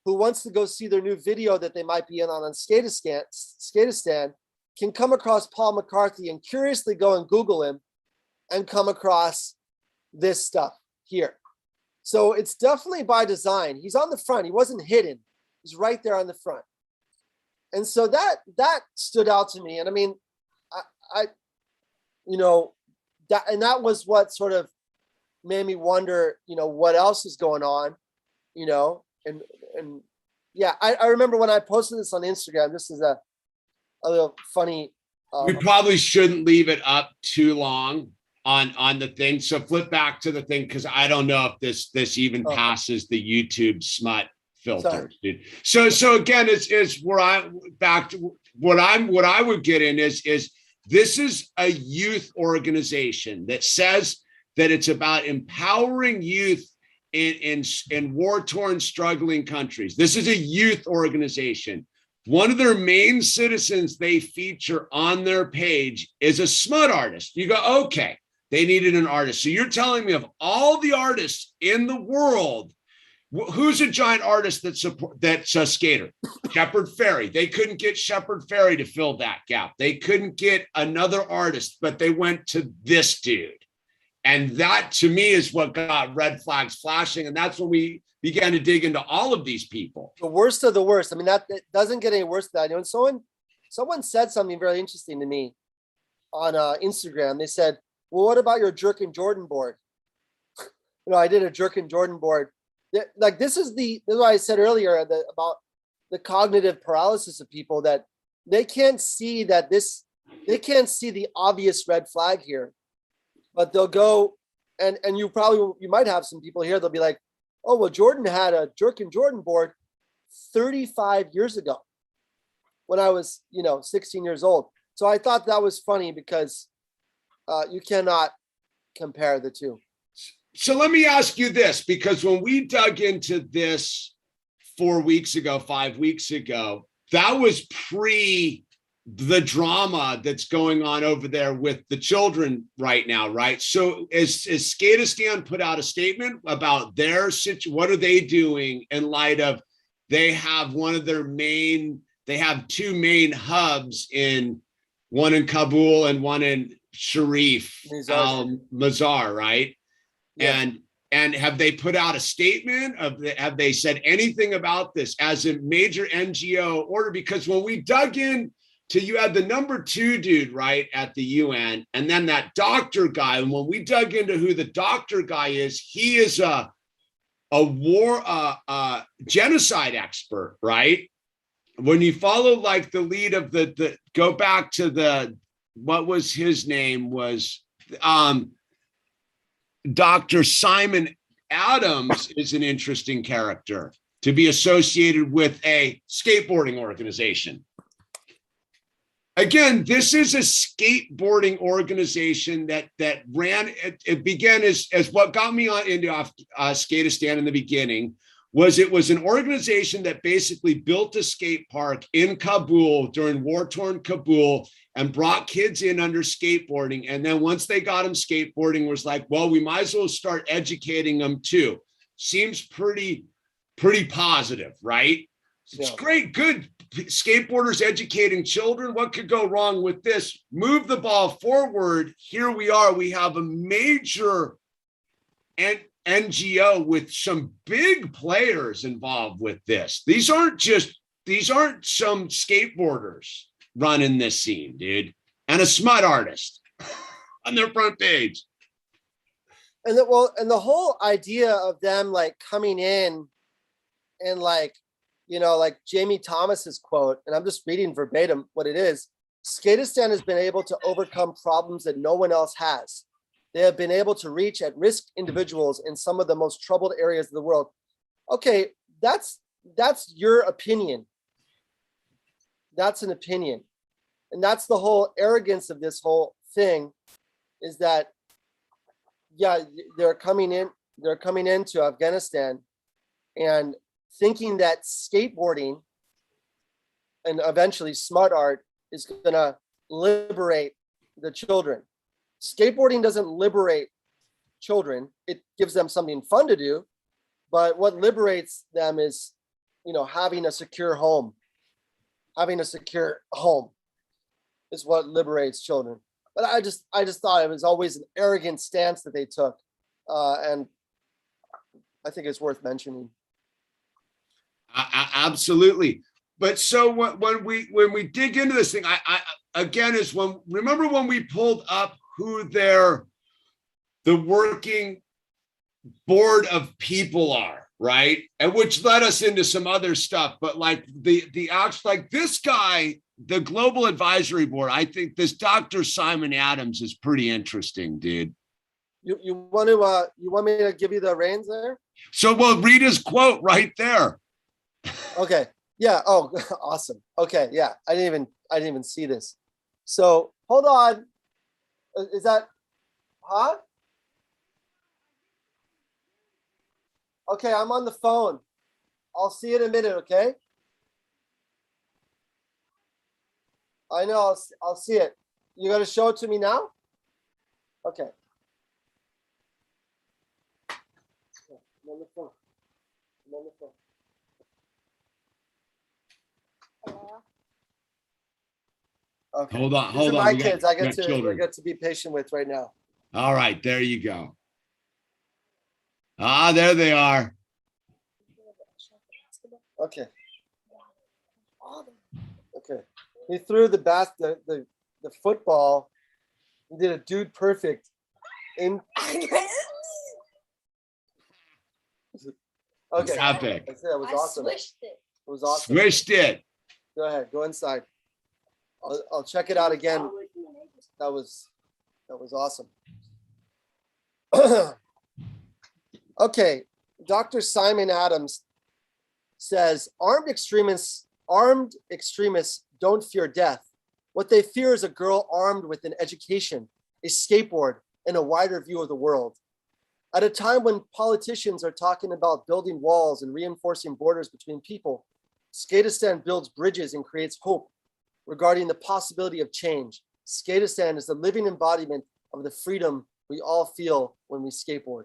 who wants to go see their new video that they might be in on Skatistan can come across Paul McCarthy and curiously go and Google him and come across this stuff here. So it's definitely by design. He's on the front. He wasn't hidden. He's right there on the front. And so that stood out to me. And I mean, I you know, that was what sort of made me wonder, you know, what else is going on, you know, and yeah, I remember when I posted this on Instagram. This is a little funny. We probably shouldn't leave it up too long on the thing. So flip back to the thing, because I don't know if this even passes the YouTube smut filter, dude. So again, it's where what I would get in is this is a youth organization that says that it's about empowering youth in war-torn, struggling countries. This is a youth organization. One of their main citizens they feature on their page is a smut artist. You go, okay, they needed an artist. So you're telling me of all the artists in the world, who's a giant artist that's a skater? Shepard Fairey. They couldn't get Shepard Fairey to fill that gap. They couldn't get another artist, but they went to this dude. And that, to me, is what got red flags flashing. And that's when we began to dig into all of these people. The worst of the worst. I mean, that it doesn't get any worse than that. You know, someone said something very interesting to me on Instagram. They said, well, what about your Jerk and Jordan board? You know, I did a Jerk and Jordan board. Like, this is what I said earlier about the cognitive paralysis of people, that they can't see that this they can't see the obvious red flag here, but they'll go and you might have some people here. They'll be like, oh, well, Jordan had a Jerk and Jordan board 35 years ago when I was, 16 years old. So I thought that was funny because you cannot compare the two. So let me ask you this, because when we dug into this 5 weeks ago, that was pre the drama that's going on over there with the children right now, right? So is Skatistan put out a statement about their situation? What are they doing in light of they have they have two main hubs one in Kabul and one in Sharif Mazar, right? Yeah. And have they put out a statement have they said anything about this as a major NGO order? Because when we dug in you had the number 2 dude, right, at the UN, and then that doctor guy. And when we dug into who the doctor guy is, he is a war genocide expert, right? When you follow like the lead of the go back to what was his name was Dr. Simon Adams is an interesting character to be associated with a skateboarding organization. Again, this is a skateboarding organization that ran. It began as what got me into Skatistan in the beginning. It was an organization that basically built a skate park in Kabul during war-torn Kabul and brought kids in under skateboarding. And then once they got them skateboarding, was like, well, we might as well start educating them too. Seems pretty positive, right? It's great, good. Skateboarders educating children. What could go wrong with this? Move the ball forward. Here we are. We have a major NGO with some big players involved with this. These aren't some skateboarders running this scene, dude. And a smut artist on their front page. And the whole idea of them like coming in and like, like Jamie Thomas's quote, and I'm just reading verbatim what it is. Skatistan has been able to overcome problems that no one else has. They have been able to reach at-risk individuals in some of the most troubled areas of the world. Okay, that's your opinion. That's an opinion. And that's the whole arrogance of this whole thing, is that, they're coming into Afghanistan and thinking that skateboarding and eventually smart art is going to liberate the children. Skateboarding doesn't liberate children. It gives them something fun to do. But what liberates them is, having a secure home. Having a secure home is what liberates children. But I just thought it was always an arrogant stance that they took. And I think it's worth mentioning. Absolutely. But so when we dig into this thing, I again is remember when we pulled up who the working board of people are, right? And which led us into some other stuff. But like the actual, like this guy, the Global Advisory Board, I think this Dr. Simon Adams is pretty interesting, dude. You want me to give you the reins there? So we'll read his quote right there. Okay. Yeah. Oh, awesome. Okay. Yeah. I didn't even see this. So hold on. Is that, huh? Okay. I'm on the phone. I'll see you in a minute. Okay. I know. I'll see it. You got to show it to me now? Okay. I'm on the phone. Okay. Hold on. These are my kids. I get to be patient with right now. All right, there you go. There they are. Okay. Okay. He threw the football. He did a dude perfect. Okay. It's epic. That was awesome. Swished it. It was awesome. Swished it. Go ahead. Go inside. I'll check it out again was awesome. Okay, Dr. Simon Adams says armed extremists don't fear death. What they fear is a girl armed with an education, a skateboard, and a wider view of the world. At a time when politicians are talking about building walls and reinforcing borders between people, Skatistan builds bridges and creates hope regarding the possibility of change. Skatistan is the living embodiment of the freedom we all feel when we skateboard.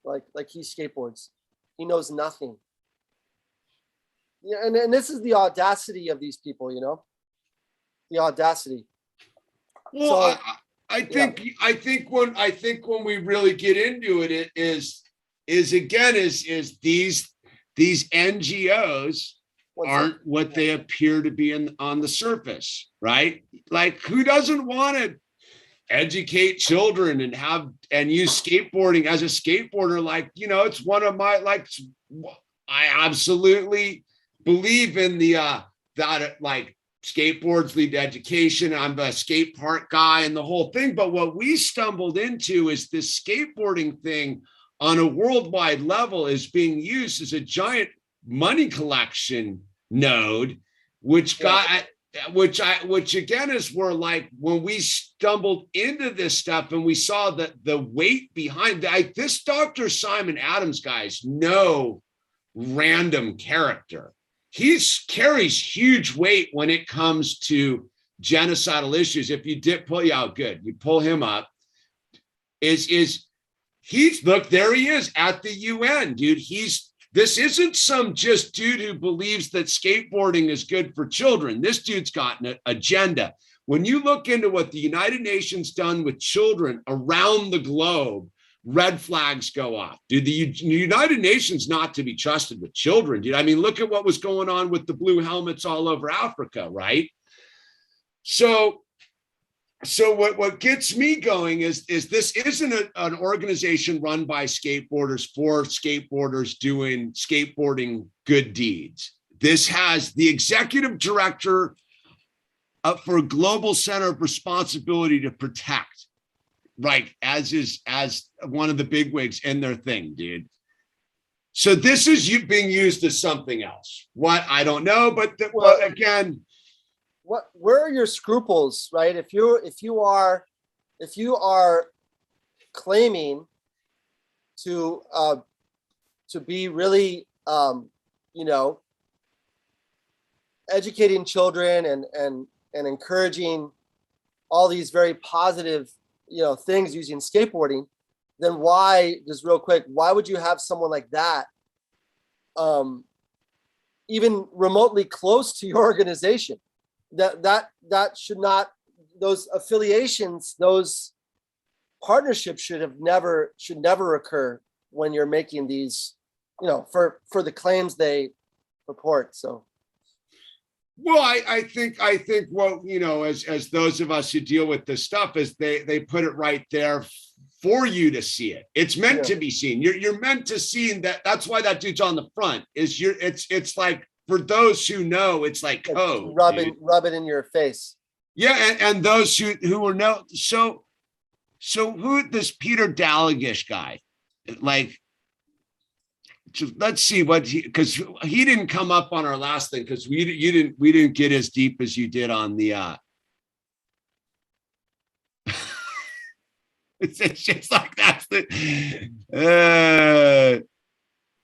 Like he skateboards. He knows nothing. Yeah, and this is the audacity of these people, you know? The audacity. Well, So, I think when we really get into it, is these NGOs aren't what they appear to be on the surface, right? Like, who doesn't want to educate children and use skateboarding as a skateboarder? Like, you know, it's one of my, like, I absolutely believe in the that like skateboards lead to education. I'm a skate park guy and the whole thing. But what we stumbled into is this skateboarding thing on a worldwide level is being used as a giant money collection node, which again is where, like, when we stumbled into this stuff and we saw that the weight behind this Dr. Simon Adams guy's no random character. He carries huge weight when it comes to genocidal issues. If you did pull, yeah, good, you pull him up. Look, there he is at the UN, dude. This isn't some just dude who believes that skateboarding is good for children. This dude's got an agenda. When you look into what the United Nations done with children around the globe, red flags go off. Dude, the United Nations not to be trusted with children, dude. I mean, look at what was going on with the blue helmets all over Africa, right? So what gets me going is this isn't an organization run by skateboarders for skateboarders doing skateboarding good deeds. This has the executive director for Global Center of Responsibility to Protect, right, as one of the bigwigs in their thing, dude. So this is being used as something else. What? I don't know, but again, where are your scruples, right? If you are claiming to be really educating children and encouraging all these very positive things using skateboarding, then why would you have someone like that even remotely close to your organization? That should not, those affiliations, those partnerships should never occur when you're making these, for the claims they purport. So, well, I think what, as those of us who deal with this stuff, is they put it right there for you to see it. It's meant to be seen. You're meant to see that. That's why that dude's on the front. It's like, for those who know, it's like code. Rub it in your face. Yeah, and those who are no. So who, this Peter Dalglish guy, like, let's see what because he didn't come up on our last thing, because we didn't get as deep as you did on the it's just like that's the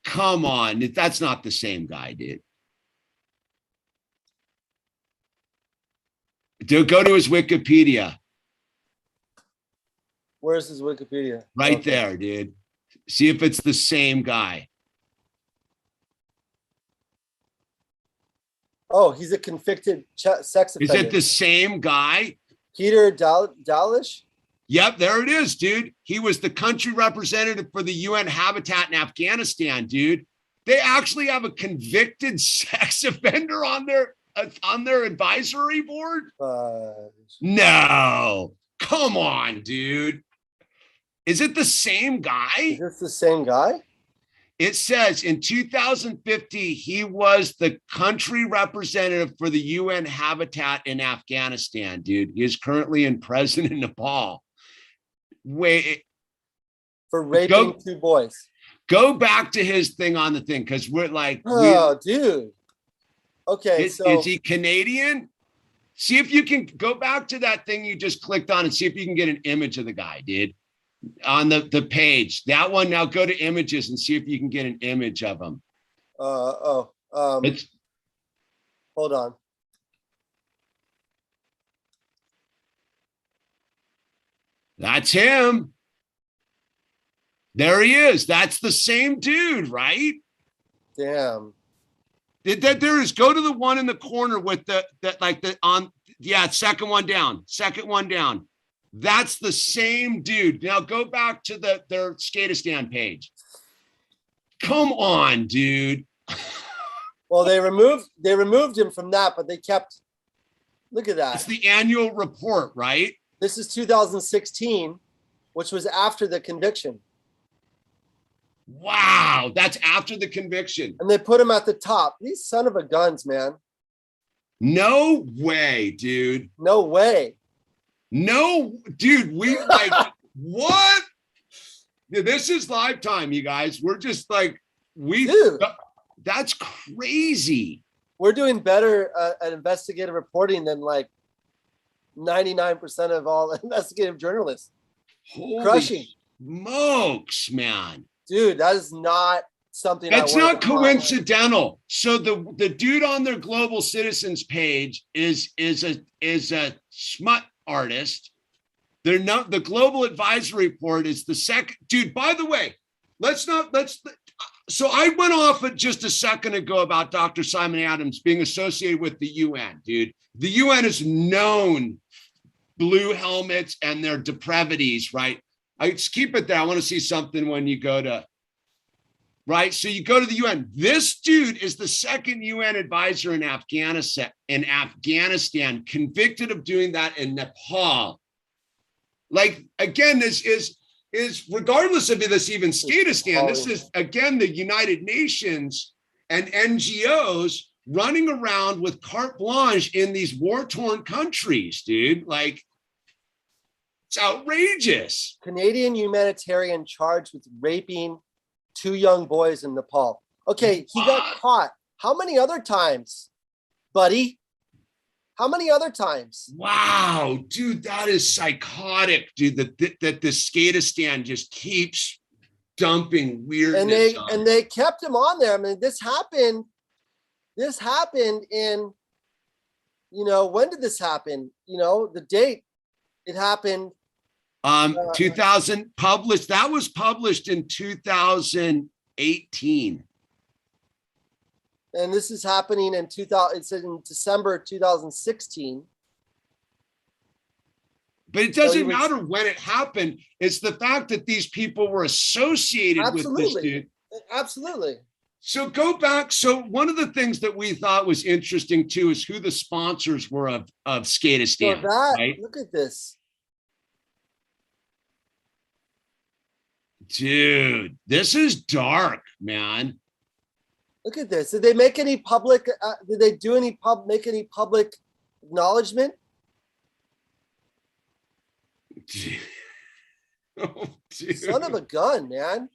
come on, that's not the same guy, dude. Go to his Wikipedia. Where's his Wikipedia? Right there, dude. See if it's the same guy. Oh, he's a convicted sex offender. Is it the same guy? Peter Dalglish? Yep, there it is, dude. He was the country representative for the UN Habitat in Afghanistan, dude. They actually have a convicted sex offender on their advisory board? No, come on, dude. Is it the same guy? Is this the same guy? it says in 2050, he was the country representative for the UN habitat in Afghanistan, dude. He is currently imprisoned in Nepal. Wait. For raping 2 boys. Go back to his thing on the thing, because we're like, oh, dude. Okay, is he Canadian? See if you can go back to that thing you just clicked on and see if you can get an image of the guy, dude, on the page. That one. Now go to images and see if you can get an image of him. Hold on. That's him. There he is. That's the same dude, right? Damn. There is. Go to the one in the corner with second one down. Second one down. That's the same dude. Now go back to their skatistan page. Come on, dude. Well, they removed him from that, but they kept. Look at that. It's the annual report, right? This is 2016, which was after the conviction. Wow, that's after the conviction. And they put him at the top. These son of a guns, man. No way, dude. No way. No, dude, we like, what? This is live time, you guys. We're just like, that's crazy. We're doing better at investigative reporting than like 99% of all investigative journalists. Holy Crushing. Smokes, man. Dude, that is not something that's not coincidental. So the dude on their Global Citizens page is a smut artist. They're not. The Global Advisory Report is the second. Dude, by the way, so I went off just a second ago about Dr. Simon Adams being associated with the UN, dude. The UN is known blue helmets and their depravities, right? I just keep it there. I want to see something when you go to, right? So you go to the UN. This dude is the second UN advisor in Afghanistan, convicted of doing that in Nepal. Like, again, this is regardless of this even skatistan, this is, again, the United Nations and NGOs running around with carte blanche in these war-torn countries, dude. Like, it's outrageous. Canadian humanitarian charged with raping 2 young boys in Nepal. Okay, he got caught. How many other times, buddy? How many other times? Wow, dude, that is psychotic, dude. That the skatistan just keeps dumping weirdness. And they kept him on there. I mean, this happened in, when did this happen? The date it happened. 2000 published. That was published in 2018. And this is happening in 2000. It's in December 2016. But it doesn't matter when it happened. It's the fact that these people were associated with this dude. Absolutely. So go back. So one of the things that we thought was interesting too is who the sponsors were of Skatistan. Right? Look at this. Dude, this is dark, man. Look at this. Did they make any public? Did they do make any public acknowledgement? Oh, dude. Son of a gun, man.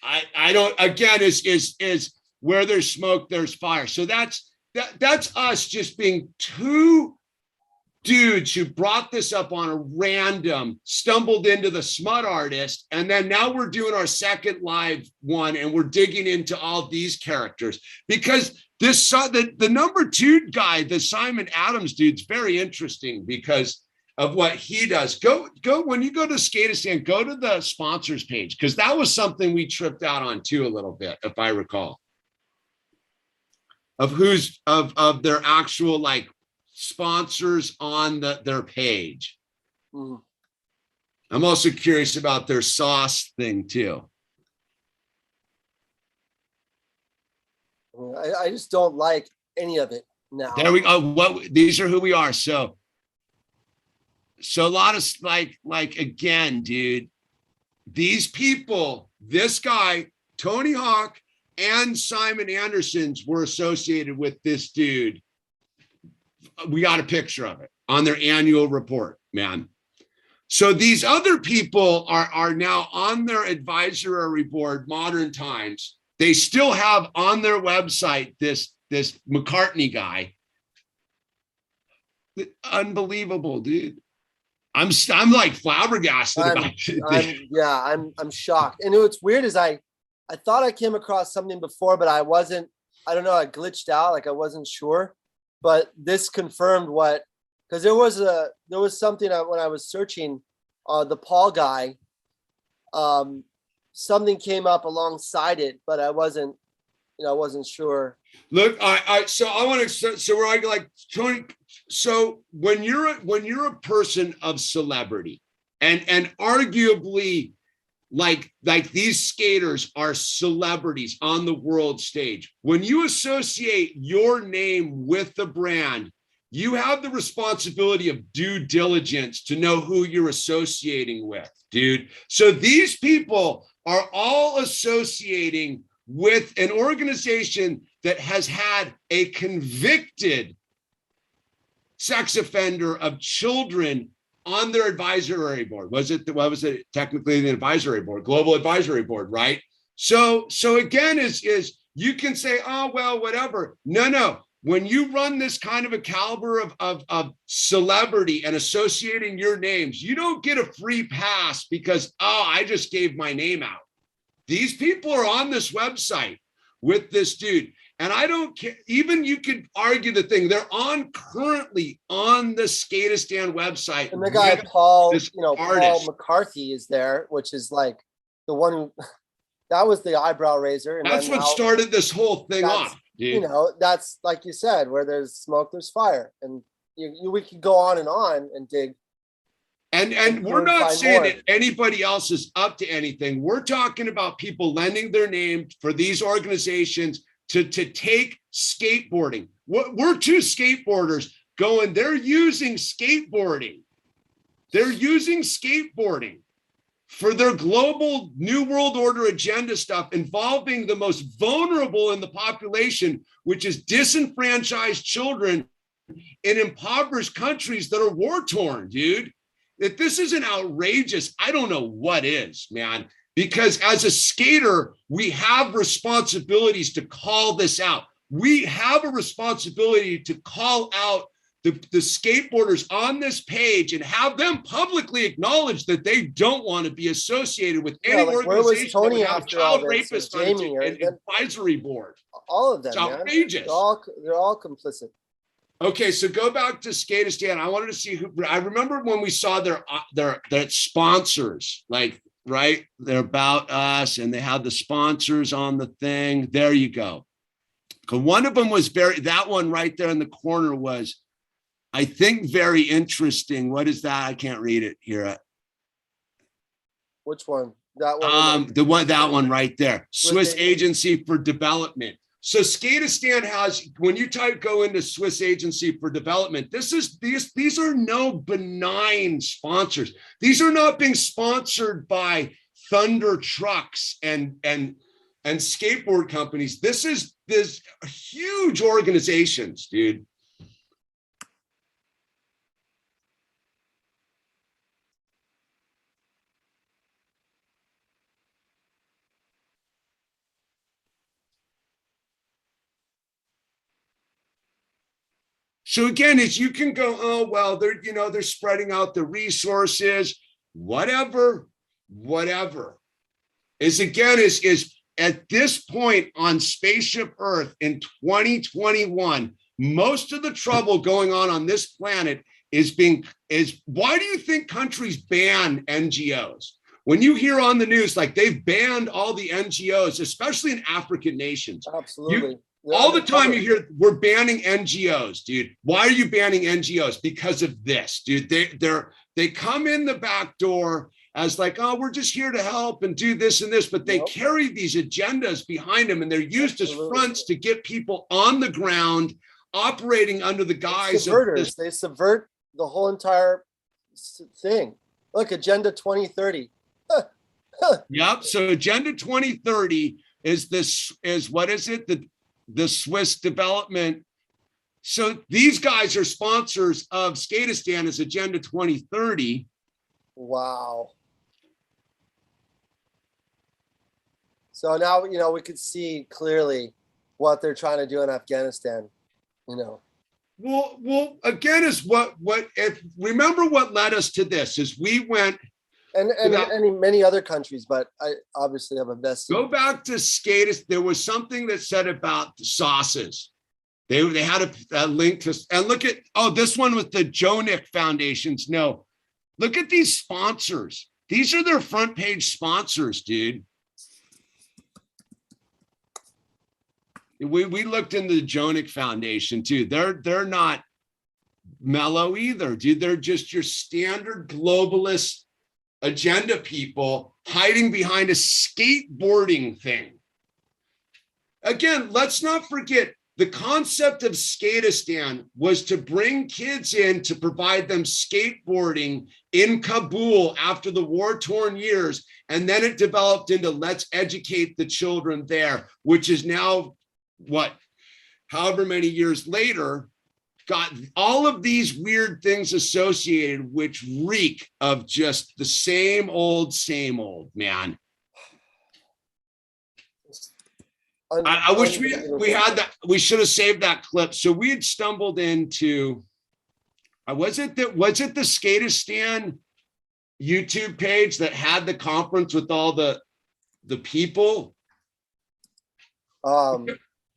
I don't. Again, is where there's smoke, there's fire. So that's us just being two dudes who brought this up on a random, stumbled into the smut artist, and then now we're doing our second live one, and we're digging into all these characters because the number 2 guy, the Simon Adams dude's very interesting because of what he does. Go when you go to Skatistan, go to the sponsors page because that was something we tripped out on too a little bit, if I recall, of who's of their actual like sponsors on their page. I'm also curious about their sauce thing too. I just don't like any of it now. There we go. These are who we are. So a lot of like again, dude, these people, this guy, Tony Hawk and Simon Anderson's were associated with this dude. We got a picture of it on their annual report, man. So these other people are now on their advisory board, Modern Times. They still have on their website this McCartney guy. Unbelievable, dude. I'm like flabbergasted about it. I'm shocked. And what's weird is I thought I came across something before, but I wasn't. I don't know. I glitched out, like I wasn't sure. But this confirmed what, because there was something when I was searching the Paul guy. Something came up alongside it, but I wasn't sure. Look, so I want to, so we're like Tony. So when you're a person of celebrity, and arguably like these skaters are celebrities on the world stage, when you associate your name with the brand, you have the responsibility of due diligence to know who you're associating with, dude. So these people are all associating with an organization that has had a convicted sex offender of children on their advisory board. What was it technically the advisory board, global advisory board, right? So again, is you can say, oh, well, whatever. No. When you run this kind of a caliber of celebrity and associating your names, you don't get a free pass because, oh, I just gave my name out. These people are on this website with this dude. And I don't care, even you could argue the thing, they're currently on the Skatistan website. And the guy, Paul McCarthy is there, which is like the one who, that was the eyebrow raiser. And that's what started this whole thing off. Dude. That's like you said, where there's smoke, there's fire. And we could go on and dig. And we're not saying that anybody else is up to anything. We're talking about people lending their name for these organizations to take skateboarding. We're two skateboarders going, they're using skateboarding. They're using skateboarding for their global New World Order agenda stuff involving the most vulnerable in the population, which is disenfranchised children in impoverished countries that are war-torn, dude. If this isn't outrageous, I don't know what is, man. Because as a skater, we have responsibilities to call this out. We have a responsibility to call out the skateboarders on this page and have them publicly acknowledge that they don't want to be associated with any organization that would have a child rapist on an advisory board. All of them, it's outrageous. They're all complicit. Okay, so go back to Skatistan. I wanted to see who. I remember when we saw their sponsors, like, right? They're About Us, and they had the sponsors on the thing. There you go. One of them was that one right there in the corner was, I think, very interesting. What is that? I can't read it here. Which one? That one? That one right there. Swiss Agency for Development. So Skatistan has, when you go into Swiss Agency for Development, these are no benign sponsors. These are not being sponsored by Thunder Trucks and skateboard companies. This is huge organizations, dude. So again, is you can go, oh, well, they're spreading out the resources, whatever. Is at this point on Spaceship Earth in 2021, most of the trouble going on this planet is why do you think countries ban NGOs? When you hear on the news, like they've banned all the NGOs, especially in African nations. Absolutely. All the time you hear we're banning NGOs, dude. Why are you banning NGOs? Because of this, dude. They come in the back door as like, oh, we're just here to help and do this and this, but they carry these agendas behind them, and they're used as fronts to get people on the ground operating under the guise of this. They subvert the whole entire thing. Look, Agenda 2030. Yep. So Agenda 2030 is this is what is it? The Swiss development. So these guys are sponsors of Skatistan as Agenda 2030. Wow. So now, you know, we could see clearly what they're trying to do in Afghanistan, you know. Well, again, is what if remember what led us to this is we went and many other countries, but I obviously have a vested. Go back to skaters. There was something that said about the sauces. They had a link to, and look at, oh, this one with the Jonick Foundations. No, look at these sponsors. These are their front page sponsors, dude. We looked into the Jonick Foundation too. They're not mellow either, dude. They're just your standard globalist agenda people hiding behind a skateboarding thing. Again, let's not forget the concept of Skatistan was to bring kids in to provide them skateboarding in Kabul after the war-torn years. And then it developed into let's educate the children there, which is now what, however many years later, got all of these weird things associated, which reek of just the same old, man. I wish we had that. We should have saved that clip. So we had stumbled into, was it the Skatistan YouTube page that had the conference with all the people?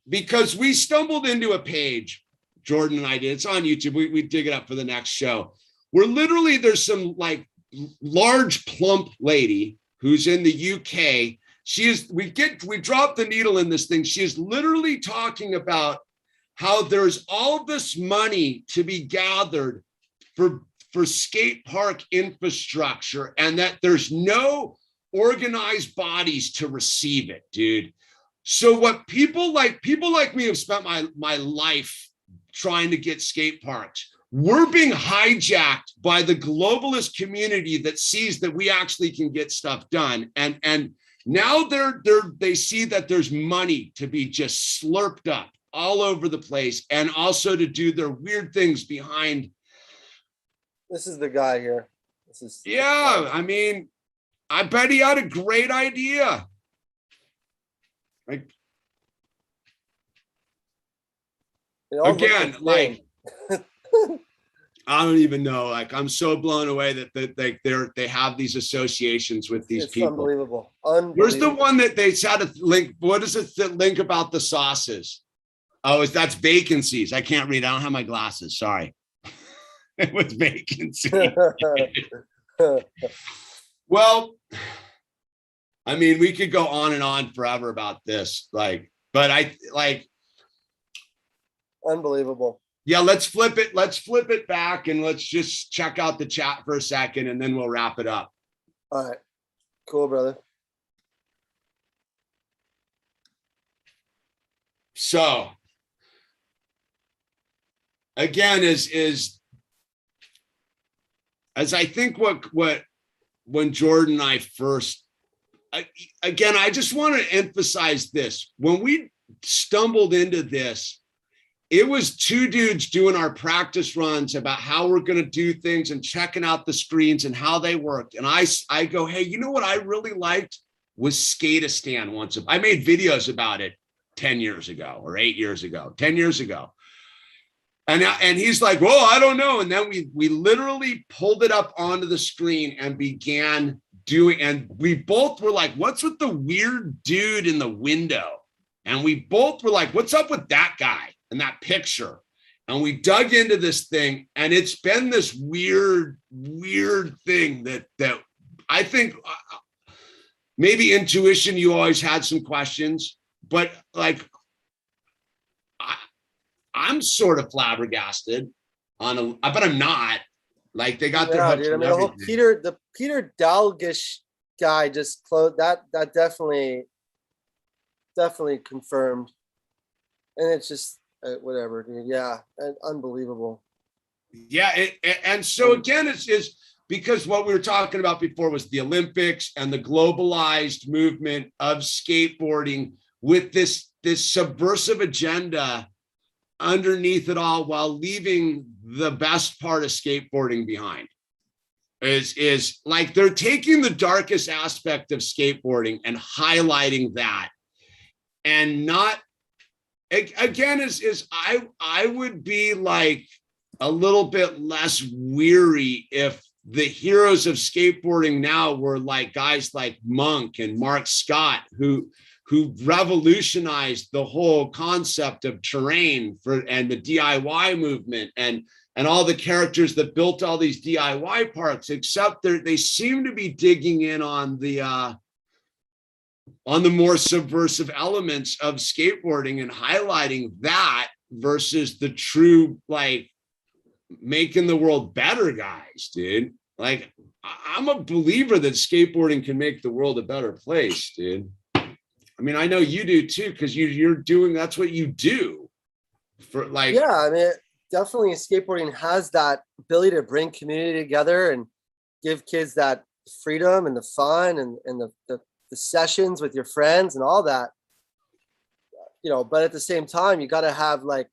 Because we stumbled into a page, Jordan and I did. It's on YouTube. We dig it up for the next show. Where literally there's some like large plump lady who's in the UK. We drop the needle in this thing. She is literally talking about how there's all this money to be gathered for skate park infrastructure and that there's no organized bodies to receive it, dude. So what people like me have spent my life trying to get skate parks. We're being hijacked by the globalist community that sees that we actually can get stuff done. And now they see that there's money to be just slurped up all over the place and also to do their weird things behind. This is the guy here. Yeah, I mean, I bet he had a great idea. Like, again, like, I don't even know. Like, I'm so blown away that they have these associations with these people. Unbelievable. Where's the one that they had a link? What is it that link about the sauces? Oh, that's vacancies. I can't read. I don't have my glasses. Sorry. It was vacancy. Well, I mean, we could go on and on forever about this. Unbelievable. Yeah, let's flip it back and let's just check out the chat for a second and then we'll wrap it up. All right. Cool, brother. So again, is as I think when Jordan and I first, again, I just want to emphasize this. When we stumbled into this, it was two dudes doing our practice runs about how we're going to do things and checking out the screens and how they worked. And I go, hey, you know what I really liked was Skatistan once. I made videos about it 10 years ago or 8 years ago, 10 years ago. And he's like, well, I don't know. And then we literally pulled it up onto the screen and began doing, and we both were like, what's with the weird dude in the window? And we both were like, what's up with that guy and that picture? And we dug into this thing, and it's been this weird thing that I think maybe intuition, you always had some questions, but like, I'm sort of flabbergasted but I'm not. Like, they got their hooks. Dude, I mean, the Peter Dalgish guy just closed that definitely confirmed. And it's just whatever, dude. Yeah, and unbelievable. Yeah, and so again, it's because what we were talking about before was the Olympics and the globalized movement of skateboarding with this subversive agenda underneath it all, while leaving the best part of skateboarding behind. Is like they're taking the darkest aspect of skateboarding and highlighting that, and not, again, I would be like a little bit less weary if the heroes of skateboarding now were like guys like Monk and Mark Scott, who revolutionized the whole concept of terrain and the DIY movement and all the characters that built all these DIY parks, except they seem to be digging in on the more subversive elements of skateboarding and highlighting that versus the true, like, making the world better guys, dude. Like, I'm a believer that skateboarding can make the world a better place, dude. I mean, I know you do too, because you're doing, that's what you do for, like. Yeah, I mean, definitely skateboarding has that ability to bring community together and give kids that freedom and the fun and the sessions with your friends and all that, you know. But at the same time, you got to have like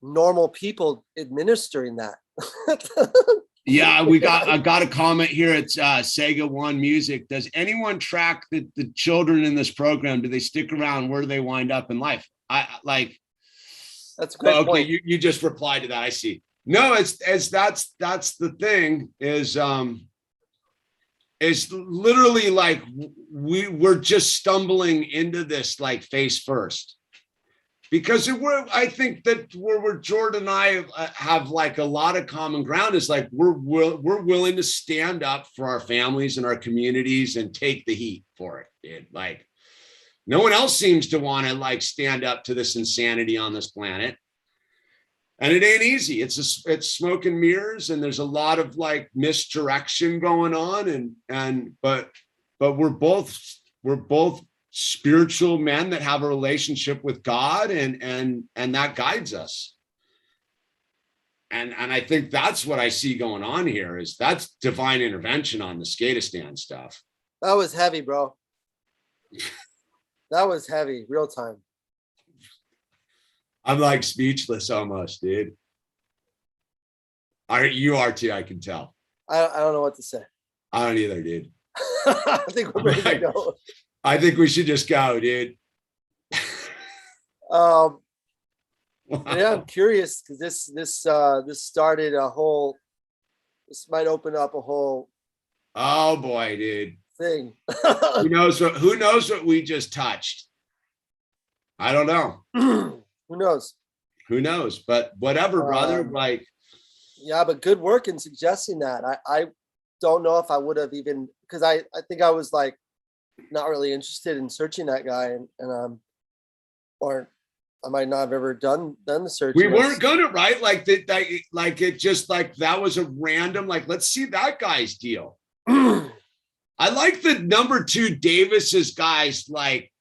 normal people administering that. Yeah, I got a comment here. It's Sega One Music. Does anyone track the children in this program? Do they stick around? Where do they wind up in life? I like. That's a great point. You just replied to that. I see. No, that's the thing is literally like we're just stumbling into this like face first. Because I think that where Jordan and I have like a lot of common ground is like we're willing to stand up for our families and our communities and take the heat for it. Dude. Like no one else seems to want to like stand up to this insanity on this planet, and it ain't easy. It's smoke and mirrors, and there's a lot of like misdirection going on, but we're both spiritual men that have a relationship with God, and that guides us. And I think that's what I see going on here is that's divine intervention on the skatistan stuff. That was heavy, bro. That was heavy, real time. I'm like speechless almost, dude. You are too, I can tell. I don't know what to say. I don't either, dude. I think we're ready to go. I think we should just go, dude. Wow. Yeah, I'm curious because this started a whole. This might open up a whole. Oh boy, dude. Thing. Who knows what we just touched? I don't know. Who knows? Who knows? But whatever, brother. Like. Yeah, but good work in suggesting that. I don't know if I would have even, because I think I was like not really interested in searching that guy, and or I might not have ever done the search. We weren't gonna, right? Like that, like it just like that was a random, like, let's see that guy's deal. I like the number 2 Davis's guys, like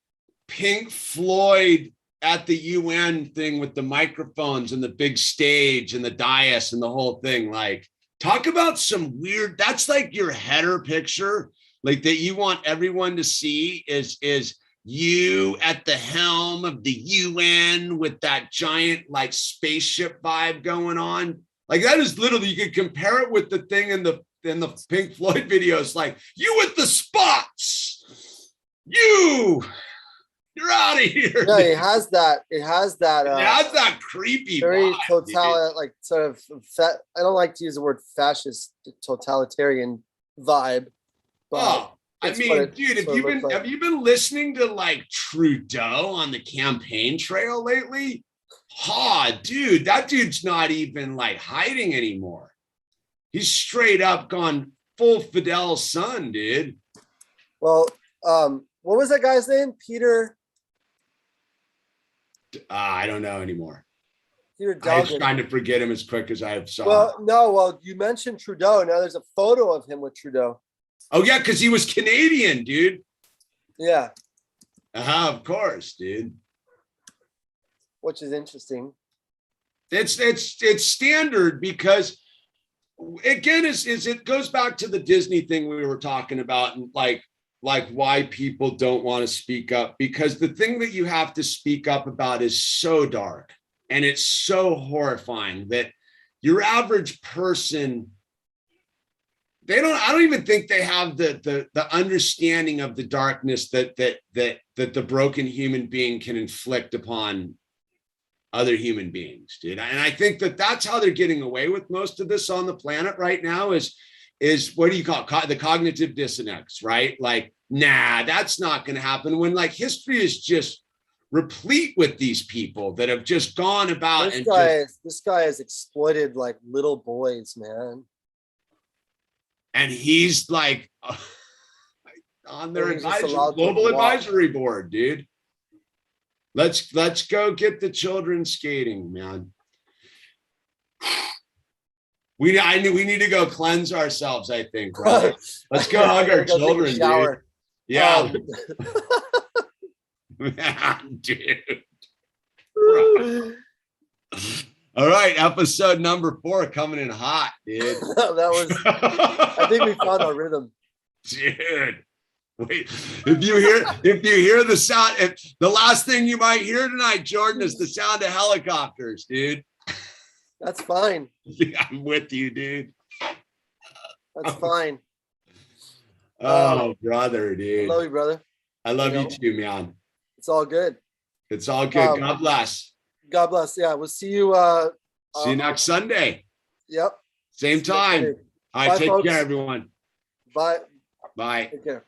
Pink Floyd at the UN thing with the microphones and the big stage and the dais and the whole thing. Like, talk about some weird, that's like your header picture, like that you want everyone to see is you at the helm of the UN with that giant like spaceship vibe going on. Like that is literally, you could compare it with the thing in the Pink Floyd videos, like you with the spots, you're out of here. Yeah, it has that creepy very vibe, like sort of I don't like to use the word fascist, totalitarian vibe. But I mean, dude, have you been listening to like Trudeau on the campaign trail lately? Dude, that dude's not even like hiding anymore. He's straight up gone full Fidel son, dude. Well, what was that guy's name? Peter. I don't know anymore. Peter I was trying to forget him as quick as I saw him. Well, you mentioned Trudeau. Now there's a photo of him with Trudeau. Oh yeah, because he was Canadian, dude. Yeah. Of course, dude. Which is interesting. It's standard because again, is it goes back to the Disney thing we were talking about, and like why people don't want to speak up, because the thing that you have to speak up about is so dark and it's so horrifying that your average person, I don't even think they have the understanding of the darkness that the broken human being can inflict upon other human beings, dude. And I think that's how they're getting away with most of this on the planet right now is what do you call it? The cognitive dissonance, right? Like, nah, that's not going to happen, when like history is just replete with these people that have just gone about. This guy has exploited like little boys, man. And he's like on their global advisory board, dude. Let's go get the children skating, man. We need to go cleanse ourselves, I think, brother. Let's go hug our children, dude. Yeah. Man, dude. All right, episode number 4 coming in hot, dude. I think we found our rhythm. Dude. Wait, if you hear the sound, the last thing you might hear tonight, Jordan, is the sound of helicopters, dude. That's fine. Yeah, I'm with you, dude. That's fine. Oh, brother, dude. I love you, brother. I love you too, man. It's all good. It's all good. God bless. God bless. Yeah, we'll see you. See you next Sunday. Yep. Same time. All right, take care, everyone. Bye. Bye. Take care.